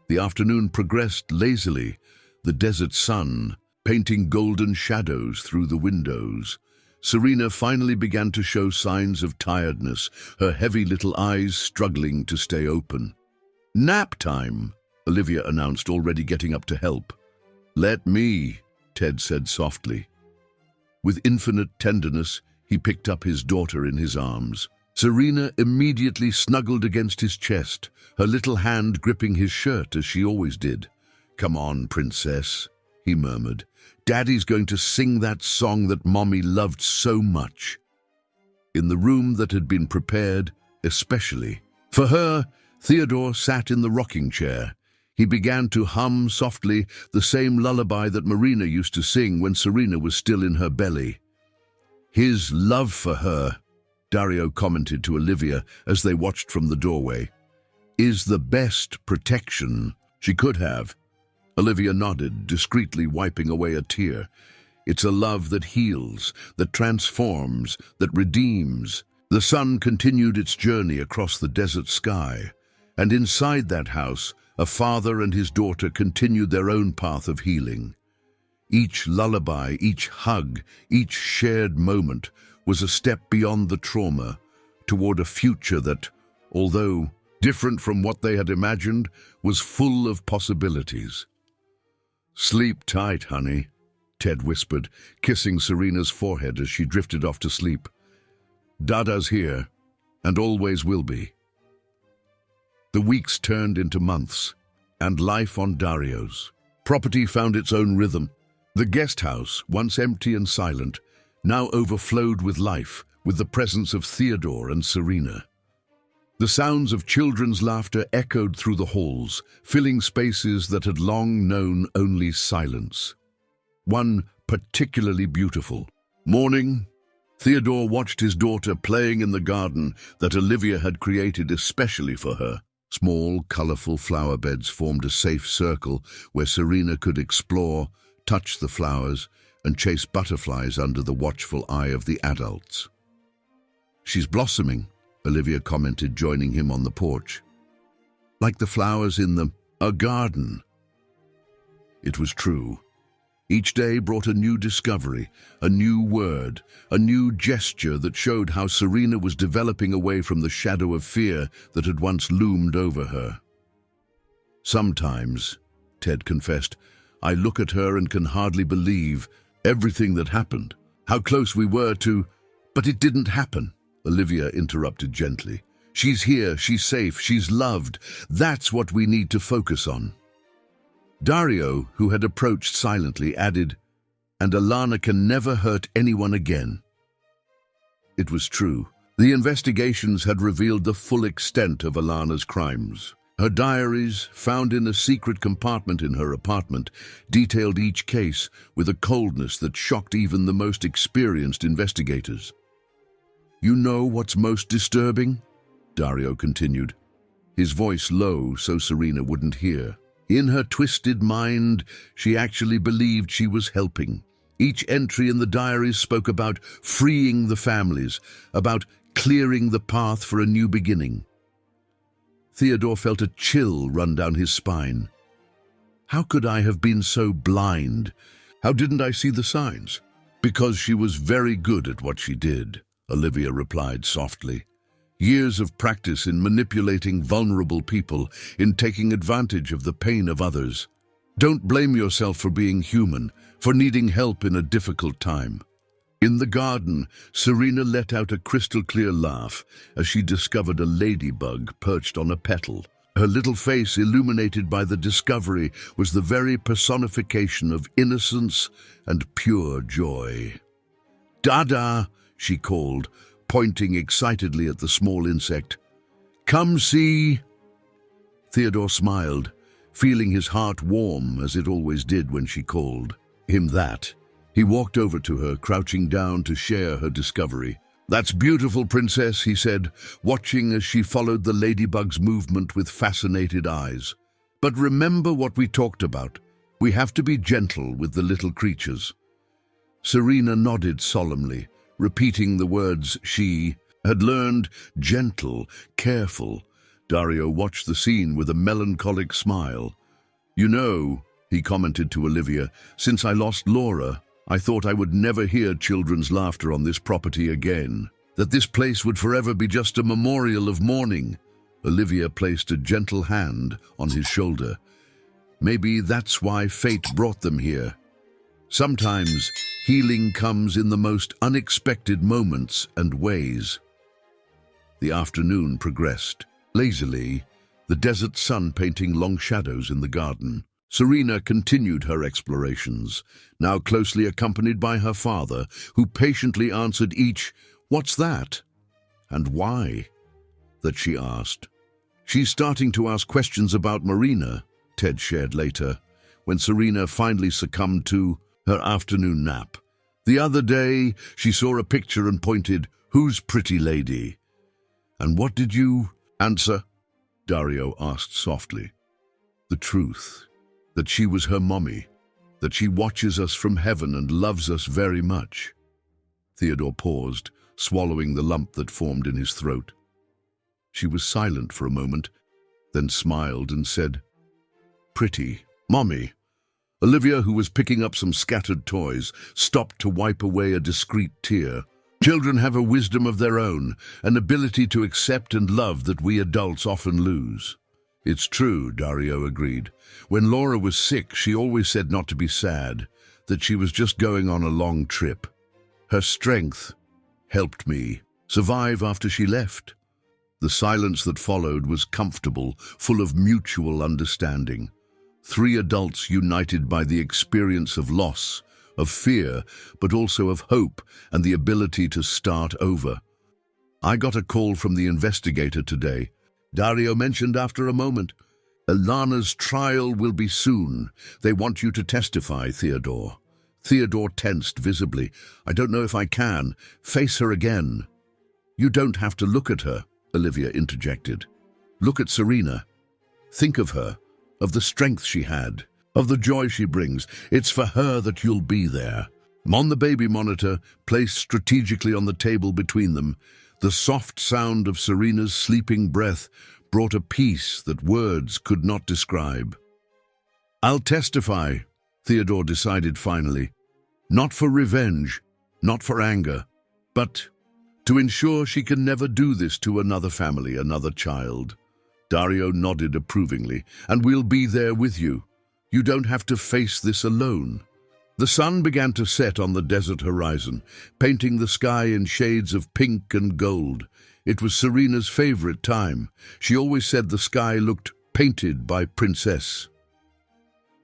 The afternoon progressed lazily, the desert sun painting golden shadows through the windows. Serena finally began to show signs of tiredness, her heavy little eyes struggling to stay open. Nap time, Olivia announced, already getting up to help. Let me, Ted said softly. With infinite tenderness, he picked up his daughter in his arms. Serena immediately snuggled against his chest, her little hand gripping his shirt as she always did. Come on, princess, he murmured. Daddy's going to sing that song that Mommy loved so much. In the room that had been prepared, especially for her, Theodore sat in the rocking chair. He began to hum softly the same lullaby that Marina used to sing when Serena was still in her belly. His love for her, Dario commented to Olivia as they watched from the doorway, is the best protection she could have. Olivia nodded, discreetly wiping away a tear. It's a love that heals, that transforms, that redeems. The sun continued its journey across the desert sky, and inside that house, a father and his daughter continued their own path of healing. Each lullaby, each hug, each shared moment was a step beyond the trauma, toward a future that, although different from what they had imagined, was full of possibilities. Sleep tight, honey, Ted whispered, kissing Serena's forehead as she drifted off to sleep. Dada's here, and always will be. The weeks turned into months, and life on Dario's property found its own rhythm. The guest house, once empty and silent, now overflowed with life, with the presence of Theodore and Serena. The sounds of children's laughter echoed through the halls, filling spaces that had long known only silence. One particularly beautiful morning, Theodore watched his daughter playing in the garden that Olivia had created especially for her. Small, colorful flower beds formed a safe circle where Serena could explore, touch the flowers, and chase butterflies under the watchful eye of the adults. She's blossoming, Olivia commented, joining him on the porch. Like the flowers in a garden. It was true. Each day brought a new discovery, a new word, a new gesture that showed how Serena was developing away from the shadow of fear that had once loomed over her. Sometimes, Ted confessed, I look at her and can hardly believe everything that happened, how close we were to, but it didn't happen, Olivia interrupted gently. She's here, she's safe, she's loved. That's what we need to focus on. Dario, who had approached silently, added, and Alana can never hurt anyone again. It was true. The investigations had revealed the full extent of Alana's crimes. Her diaries, found in a secret compartment in her apartment, detailed each case with a coldness that shocked even the most experienced investigators. "You know what's most disturbing?" Dario continued, his voice low so Serena wouldn't hear. In her twisted mind, she actually believed she was helping. Each entry in the diaries spoke about freeing the families, about clearing the path for a new beginning. Theodore felt a chill run down his spine. How could I have been so blind? How didn't I see the signs? Because she was very good at what she did, Olivia replied softly. Years of practice in manipulating vulnerable people, in taking advantage of the pain of others. Don't blame yourself for being human, for needing help in a difficult time. In the garden, Serena let out a crystal-clear laugh as she discovered a ladybug perched on a petal. Her little face, illuminated by the discovery, was the very personification of innocence and pure joy. "Dada!" she called, pointing excitedly at the small insect. "Come see!" Theodore smiled, feeling his heart warm as it always did when she called him that. He walked over to her, crouching down to share her discovery. "That's beautiful, Princess," he said, watching as she followed the ladybug's movement with fascinated eyes. "But remember what we talked about. We have to be gentle with the little creatures." Serena nodded solemnly, repeating the words she had learned: gentle, careful. Dario watched the scene with a melancholic smile. "You know," he commented to Olivia, "since I lost Laura, I thought I would never hear children's laughter on this property again, that this place would forever be just a memorial of mourning." Olivia placed a gentle hand on his shoulder. "Maybe that's why fate brought them here. Sometimes healing comes in the most unexpected moments and ways." The afternoon progressed. Lazily, the desert sun painting long shadows in the garden. Serena continued her explorations, now closely accompanied by her father, who patiently answered each "What's that?" and "Why?" that she asked. "She's starting to ask questions about Marina," Ted shared later, when Serena finally succumbed to her afternoon nap. "The other day, she saw a picture and pointed, 'Who's pretty lady?' And what did you answer?" Dario asked softly. "The truth, that she was her mommy, that she watches us from heaven and loves us very much." Theodore paused, swallowing the lump that formed in his throat. She was silent for a moment, then smiled and said, "Pretty, mommy." Olivia, who was picking up some scattered toys, stopped to wipe away a discreet tear. "Children have a wisdom of their own, an ability to accept and love that we adults often lose." "It's true," Dario agreed. "When Laura was sick, she always said not to be sad, that she was just going on a long trip. Her strength helped me survive after she left." The silence that followed was comfortable, full of mutual understanding. Three adults united by the experience of loss, of fear, but also of hope and the ability to start over. "I got a call from the investigator today," Dario mentioned after a moment. "Ilana's trial will be soon. They want you to testify, Theodore." Theodore tensed visibly. "I don't know if I can. Face her again." "You don't have to look at her," Olivia interjected. "Look at Serena. Think of her, of the strength she had, of the joy she brings. It's for her that you'll be there." On the baby monitor, placed strategically on the table between them, the soft sound of Serena's sleeping breath brought a peace that words could not describe. "I'll testify," Theodore decided finally. "Not for revenge, not for anger, but to ensure she can never do this to another family, another child." Dario nodded approvingly. "And we'll be there with you. You don't have to face this alone." The sun began to set on the desert horizon, painting the sky in shades of pink and gold. It was Serena's favorite time. She always said the sky looked painted by Princess.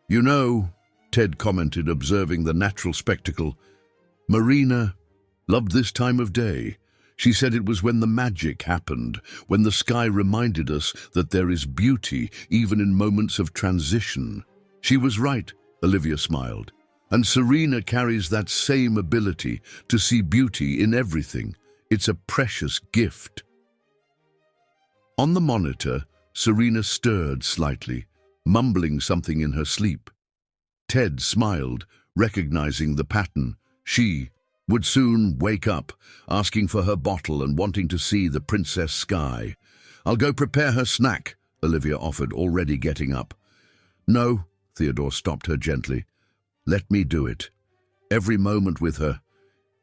"You know," Ted commented, observing the natural spectacle, "Marina loved this time of day. She said it was when the magic happened, when the sky reminded us that there is beauty even in moments of transition. She was right, Olivia smiled. And Serena carries that same ability to see beauty in everything. It's a precious gift. On the monitor, Serena stirred slightly, mumbling something in her sleep. Ted smiled, recognizing the pattern. She would soon wake up, asking for her bottle and wanting to see the princess sky. "I'll go prepare her snack," Olivia offered, already getting up. "No," Theodore stopped her gently. "Let me do it. Every moment with her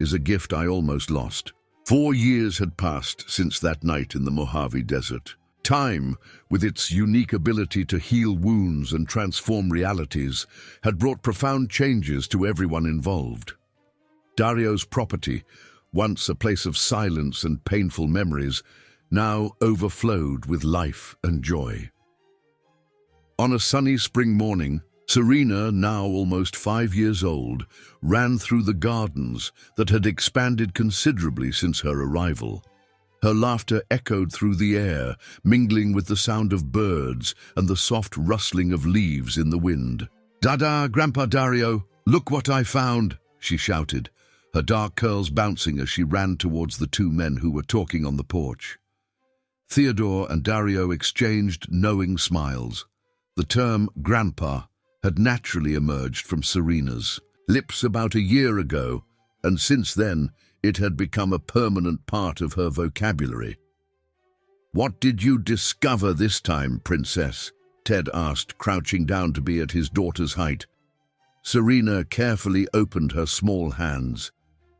is a gift I almost lost." 4 years had passed since that night in the Mojave Desert. Time, with its unique ability to heal wounds and transform realities, had brought profound changes to everyone involved. Dario's property, once a place of silence and painful memories, now overflowed with life and joy. On a sunny spring morning, Serena, now almost 5 years old, ran through the gardens that had expanded considerably since her arrival. Her laughter echoed through the air, mingling with the sound of birds and the soft rustling of leaves in the wind. "Dada, Grandpa Dario, look what I found!" she shouted, her dark curls bouncing as she ran towards the 2 men who were talking on the porch. Theodore and Dario exchanged knowing smiles. The term "grandpa" had naturally emerged from Serena's lips about a year ago, and since then it had become a permanent part of her vocabulary. "What did you discover this time, Princess?" Ted asked, crouching down to be at his daughter's height. Serena carefully opened her small hands,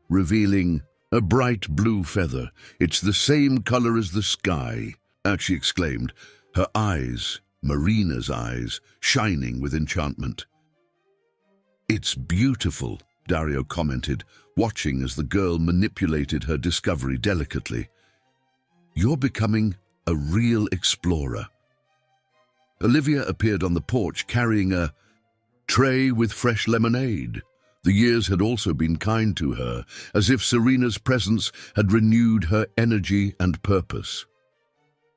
revealing a bright blue feather. "It's the same color as the sky," she exclaimed, her eyes, Marina's eyes, shining with enchantment. "It's beautiful," Dario commented, watching as the girl manipulated her discovery delicately. "You're becoming a real explorer." Olivia appeared on the porch carrying a tray with fresh lemonade. The years had also been kind to her, as if Serena's presence had renewed her energy and purpose.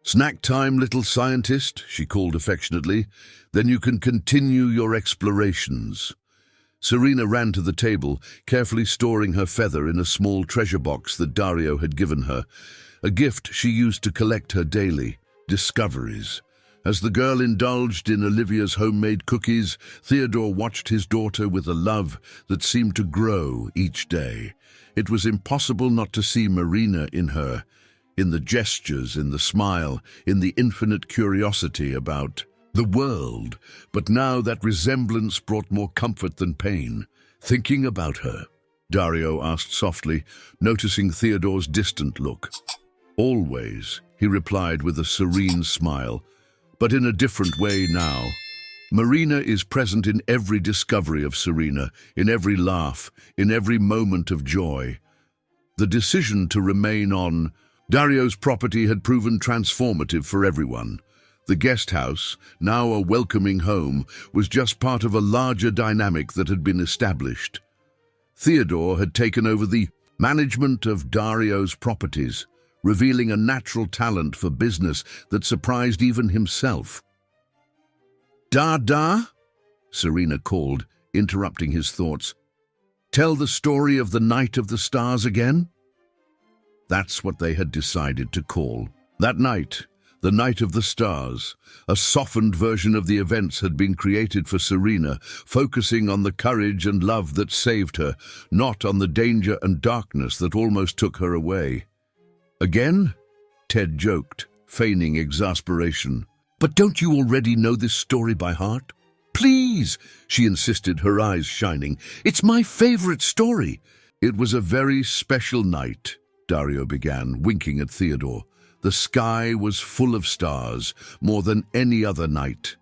"Snack time, little scientist," she called affectionately. "Then you can continue your explorations." Serena ran to the table, carefully storing her feather in a small treasure box that Dario had given her, a gift she used to collect her daily discoveries. As the girl indulged in Olivia's homemade cookies, Theodore watched his daughter with a love that seemed to grow each day. It was impossible not to see Marina in her, in the gestures, in the smile, in the infinite curiosity about the world. But now that resemblance brought more comfort than pain. "Thinking about her?" Dario asked softly, noticing Theodore's distant look. "Always," he replied with a serene smile, "but in a different way now. Marina is present in every discovery of Serena, in every laugh, in every moment of joy." The decision to remain on Dario's property had proven transformative for everyone. The guest house, now a welcoming home, was just part of a larger dynamic that had been established. Theodore had taken over the management of Dario's properties, revealing a natural talent for business that surprised even himself. "Dada?" Serena called, interrupting his thoughts. "Tell the story of the Night of the Stars again?" That's what they had decided to call that night, the Night of the Stars. A softened version of the events had been created for Serena, focusing on the courage and love that saved her, not on the danger and darkness that almost took her away. "Again?" Ted joked, feigning exasperation. "But don't you already know this story by heart?" "Please," she insisted, her eyes shining. "It's my favorite story." "It was a very special night," Dario began, winking at Theodore. "The sky was full of stars, more than any other night."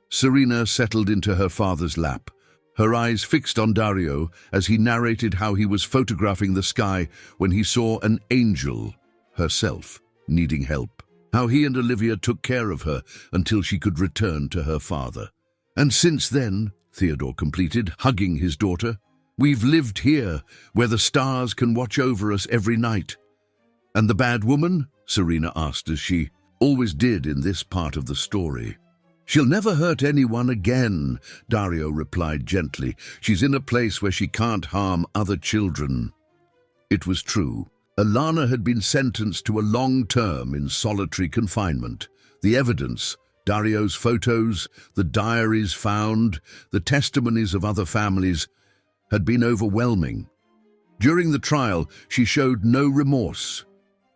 Serena settled into her father's lap, her eyes fixed on Dario as he narrated how he was photographing the sky when he saw an angel, herself, needing help. How he and Olivia took care of her until she could return to her father. "And since then," Theodore completed, hugging his daughter, "we've lived here, where the stars can watch over us every night. And the bad woman? Serena asked, as she always did in this part of the story. She'll never hurt anyone again, Dario replied gently. She's in a place where she can't harm other children. It was true. Alana had been sentenced to a long term in solitary confinement. The evidence, Dario's photos, the diaries found, the testimonies of other families, had been overwhelming. During the trial, she showed no remorse,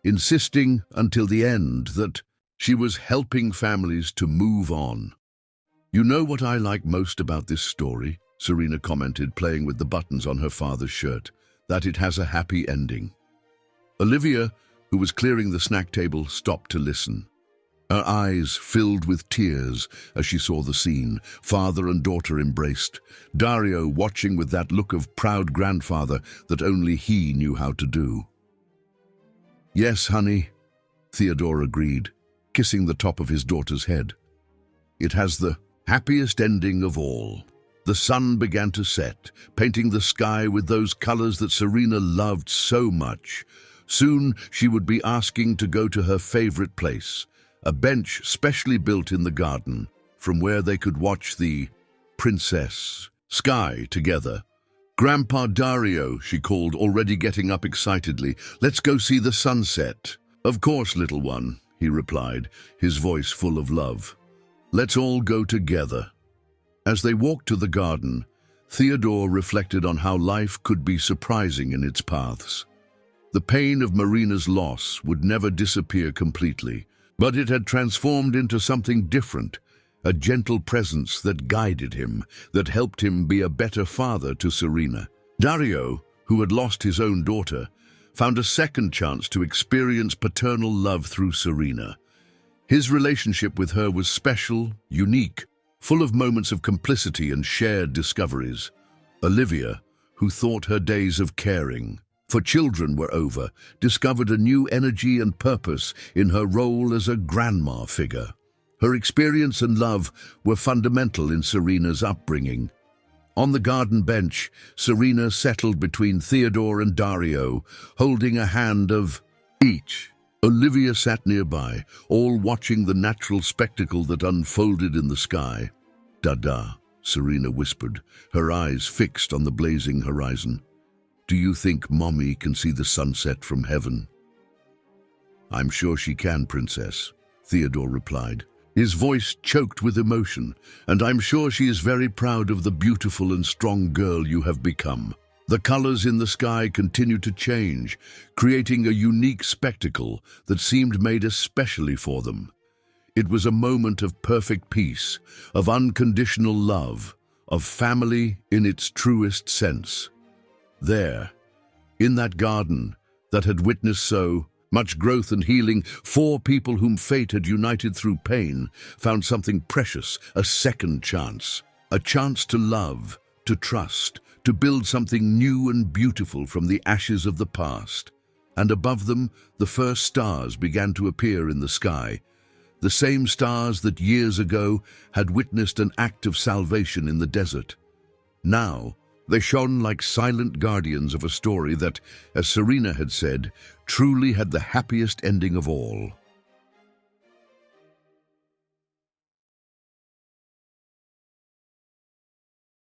insisting until the end that she was helping families to move on. You know what I like most about this story? Serena commented, playing with the buttons on her father's shirt, that it has a happy ending. Olivia, who was clearing the snack table, stopped to listen. Her eyes filled with tears as she saw the scene. Father and daughter embraced, Dario watching with that look of proud grandfather that only he knew how to do. Yes, honey, Theodore agreed, kissing the top of his daughter's head. It has the happiest ending of all. The sun began to set, painting the sky with those colors that Serena loved so much. Soon she would be asking to go to her favorite place, a bench specially built in the garden, from where they could watch the princess sky together. Grandpa Dario, she called, already getting up excitedly. Let's go see the sunset. Of course, little one, he replied, his voice full of love. Let's all go together. As they walked to the garden, Theodore reflected on how life could be surprising in its paths. The pain of Marina's loss would never disappear completely, but it had transformed into something different, a gentle presence that guided him, that helped him be a better father to Serena. Dario, who had lost his own daughter, found a second chance to experience paternal love through Serena. His relationship with her was special, unique, full of moments of complicity and shared discoveries. Olivia, who thought her days of caring for children were over, discovered a new energy and purpose in her role as a grandma figure. Her experience and love were fundamental in Serena's upbringing. On the garden bench, Serena settled between Theodore and Dario, holding a hand of each. Olivia sat nearby, all watching the natural spectacle that unfolded in the sky. "Dada," Serena whispered, her eyes fixed on the blazing horizon. "Do you think Mommy can see the sunset from heaven?" "I'm sure she can, Princess," Theodore replied, his voice choked with emotion, "and I'm sure she is very proud of the beautiful and strong girl you have become." The colors in the sky continued to change, creating a unique spectacle that seemed made especially for them. It was a moment of perfect peace, of unconditional love, of family in its truest sense. There, in that garden that had witnessed so much growth and healing, 4 people whom fate had united through pain found something precious, a second chance. A chance to love, to trust, to build something new and beautiful from the ashes of the past. And above them, the first stars began to appear in the sky, the same stars that years ago had witnessed an act of salvation in the desert. Now, they shone like silent guardians of a story that, as Serena had said, truly had the happiest ending of all.